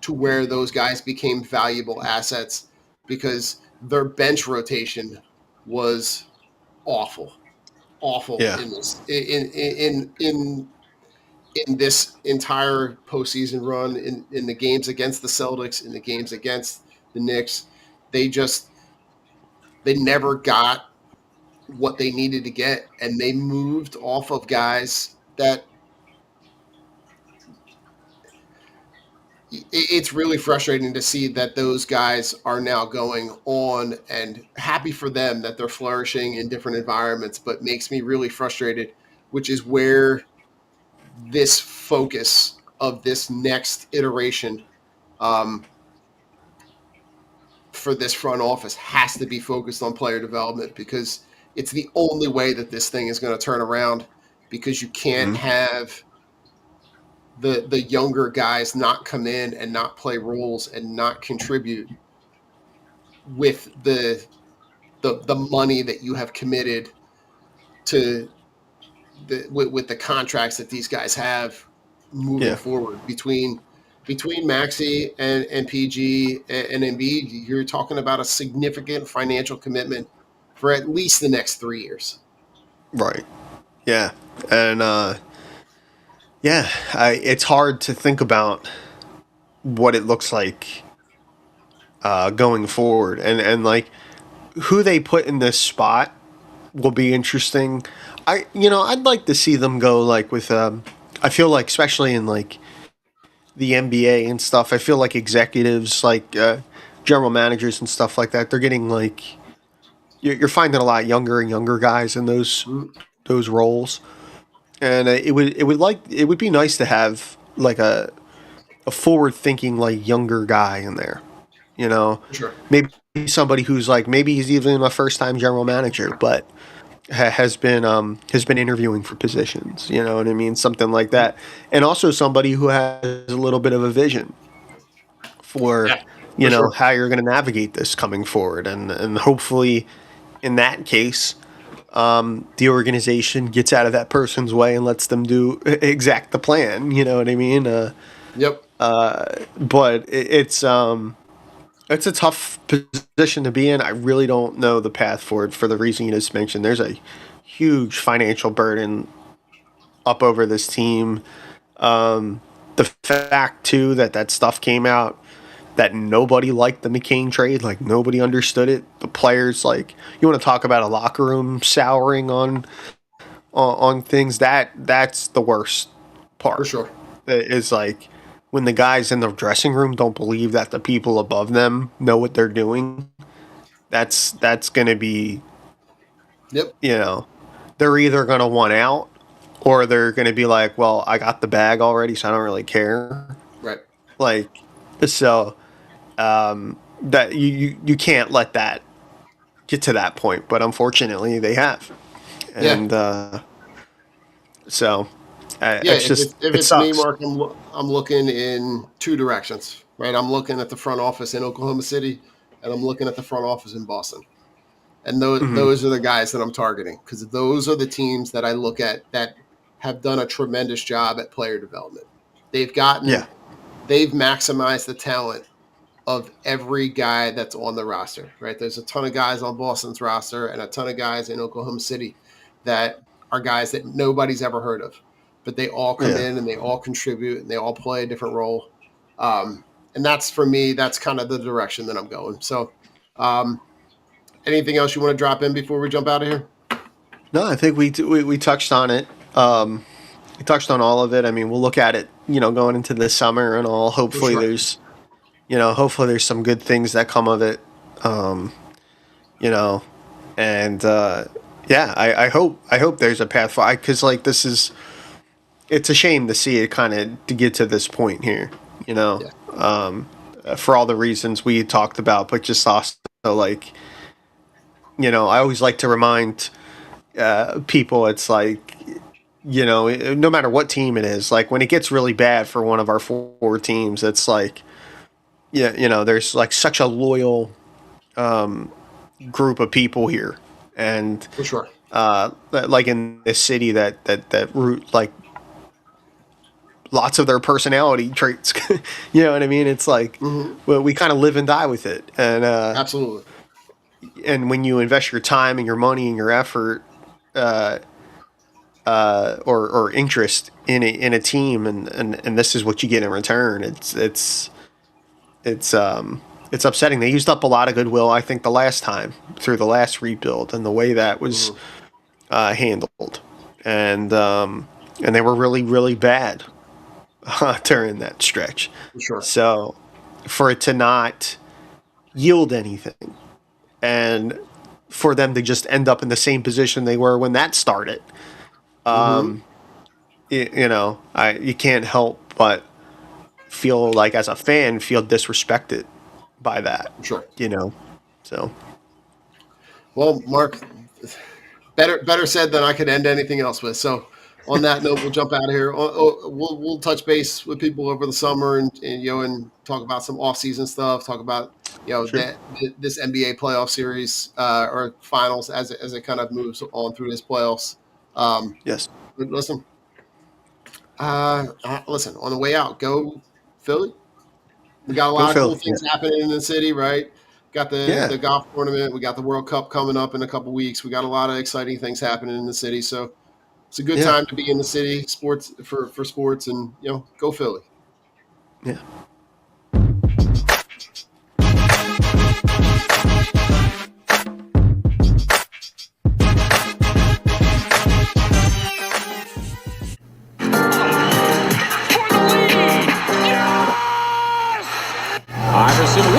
to where those guys became valuable assets because their bench rotation was awful, awful Yeah. in this in this entire postseason run in the games against the Celtics, in the games against the Knicks. They just they never got what they needed to get, and they moved off of guys that it's really frustrating to see that those guys are now going on, and happy for them that they're flourishing in different environments, but makes me really frustrated, which is where this focus of this next iteration um, for this front office has to be focused on player development because it's the only way that this thing is going to turn around because you can't Mhm. have the younger guys not come in and not play roles and not contribute with the money that you have committed to with the contracts that these guys have moving Yeah. forward between Maxi and PG and Embiid, you're talking about a significant financial commitment for at least the next 3 years. Right. Yeah. And yeah, it's hard to think about what it looks like going forward, and like who they put in this spot will be interesting. I'd like to see them go like with I feel like especially in like the NBA and stuff. I feel like executives like general managers and stuff like that. They're getting like you're finding a lot younger and younger guys in Mm, those roles, and it would be nice to have like a forward thinking like younger guy in there. You know, for sure. maybe somebody who's like maybe he's even a first time general manager, but has been interviewing for positions. You know what I mean? Something like that, and also somebody who has a little bit of a vision for Yeah, for sure. how you're going to navigate this coming forward, and hopefully in that case the organization gets out of that person's way and lets them do exact the plan. You know what I mean? Yep. But it's a tough position to be in. I really don't know the path forward for the reason you just mentioned. There's a huge financial burden up over this team. The fact too that stuff came out that nobody liked the McCain trade, like nobody understood it. The players, like you want to talk about a locker room souring on things, that's the worst For part. sure. Is like when the guys in the dressing room don't believe that the people above them know what they're doing. That's going to be, Yep. you know, they're either going to want out or they're going to be like, well, I got the bag already, so I don't really care. Right. Like, so that you can't let that get to that point, but unfortunately they have. Yeah. And so Yeah, It's just if it it's me, sucks. Mark, I'm looking in two directions, right? I'm looking at the front office in Oklahoma City, and I'm looking at the front office in Boston. And Hmm. those are the guys that I'm targeting because those are the teams that I look at that have done a tremendous job at player development. They've Yeah, they've maximized the talent of every guy that's on the roster, right? There's a ton of guys on Boston's roster and a ton of guys in Oklahoma City that are guys that nobody's ever heard of, but they all come yeah. in and they all contribute and they all play a different role. And that's for me, that's kind of the direction that I'm going. So, um, anything else you want to drop in before we jump out of here? No, I think we touched on it. We touched on all of it. I mean, we'll look at it, going into the summer and all. For Hopefully, sure. there's some good things that come of it. Um, you know, and yeah, I hope there's a path forward because like it's a shame to see it kind of to get to this point here. You know, Yeah. for all the reasons we talked about, but just also like I always like to remind people it's like no matter what team it is, like when it gets really bad for one of our four teams, it's like yeah, there's like such a loyal group of people here, and For sure. like in this city that root like lots of their personality traits. You know what I mean? It's like Hmm. well, we kind of live and die with it, Absolutely. and when you invest your time and your money and your effort or interest in a team, and this is what you get in return. It's upsetting. They used up a lot of goodwill, I think, the last time through the last rebuild and the way that was Hmm. handled, and they were really really bad during that stretch. For sure. So for it to not yield anything, and for them to just end up in the same position they were when that started, Hmm. you can't help but feel like as a fan feel disrespected by that. For sure. You know, so Well, Mark, better said than I could end anything else with. So, on that note, we'll jump out of here. We'll touch base with people over the summer and talk about some off season stuff. Talk about sure. this NBA playoff series or finals as it kind of moves on through this playoffs. Um, Yes. but listen. On the way out, go Philly. We got a Go lot of Philly. cool Yeah. things happening in the city, right? Got Yeah. the golf tournament. We got the World Cup coming up in a couple weeks. We got a lot of exciting things happening in the city. So it's a good Yeah. time to be in the city, sports for sports, and go Philly. Yeah.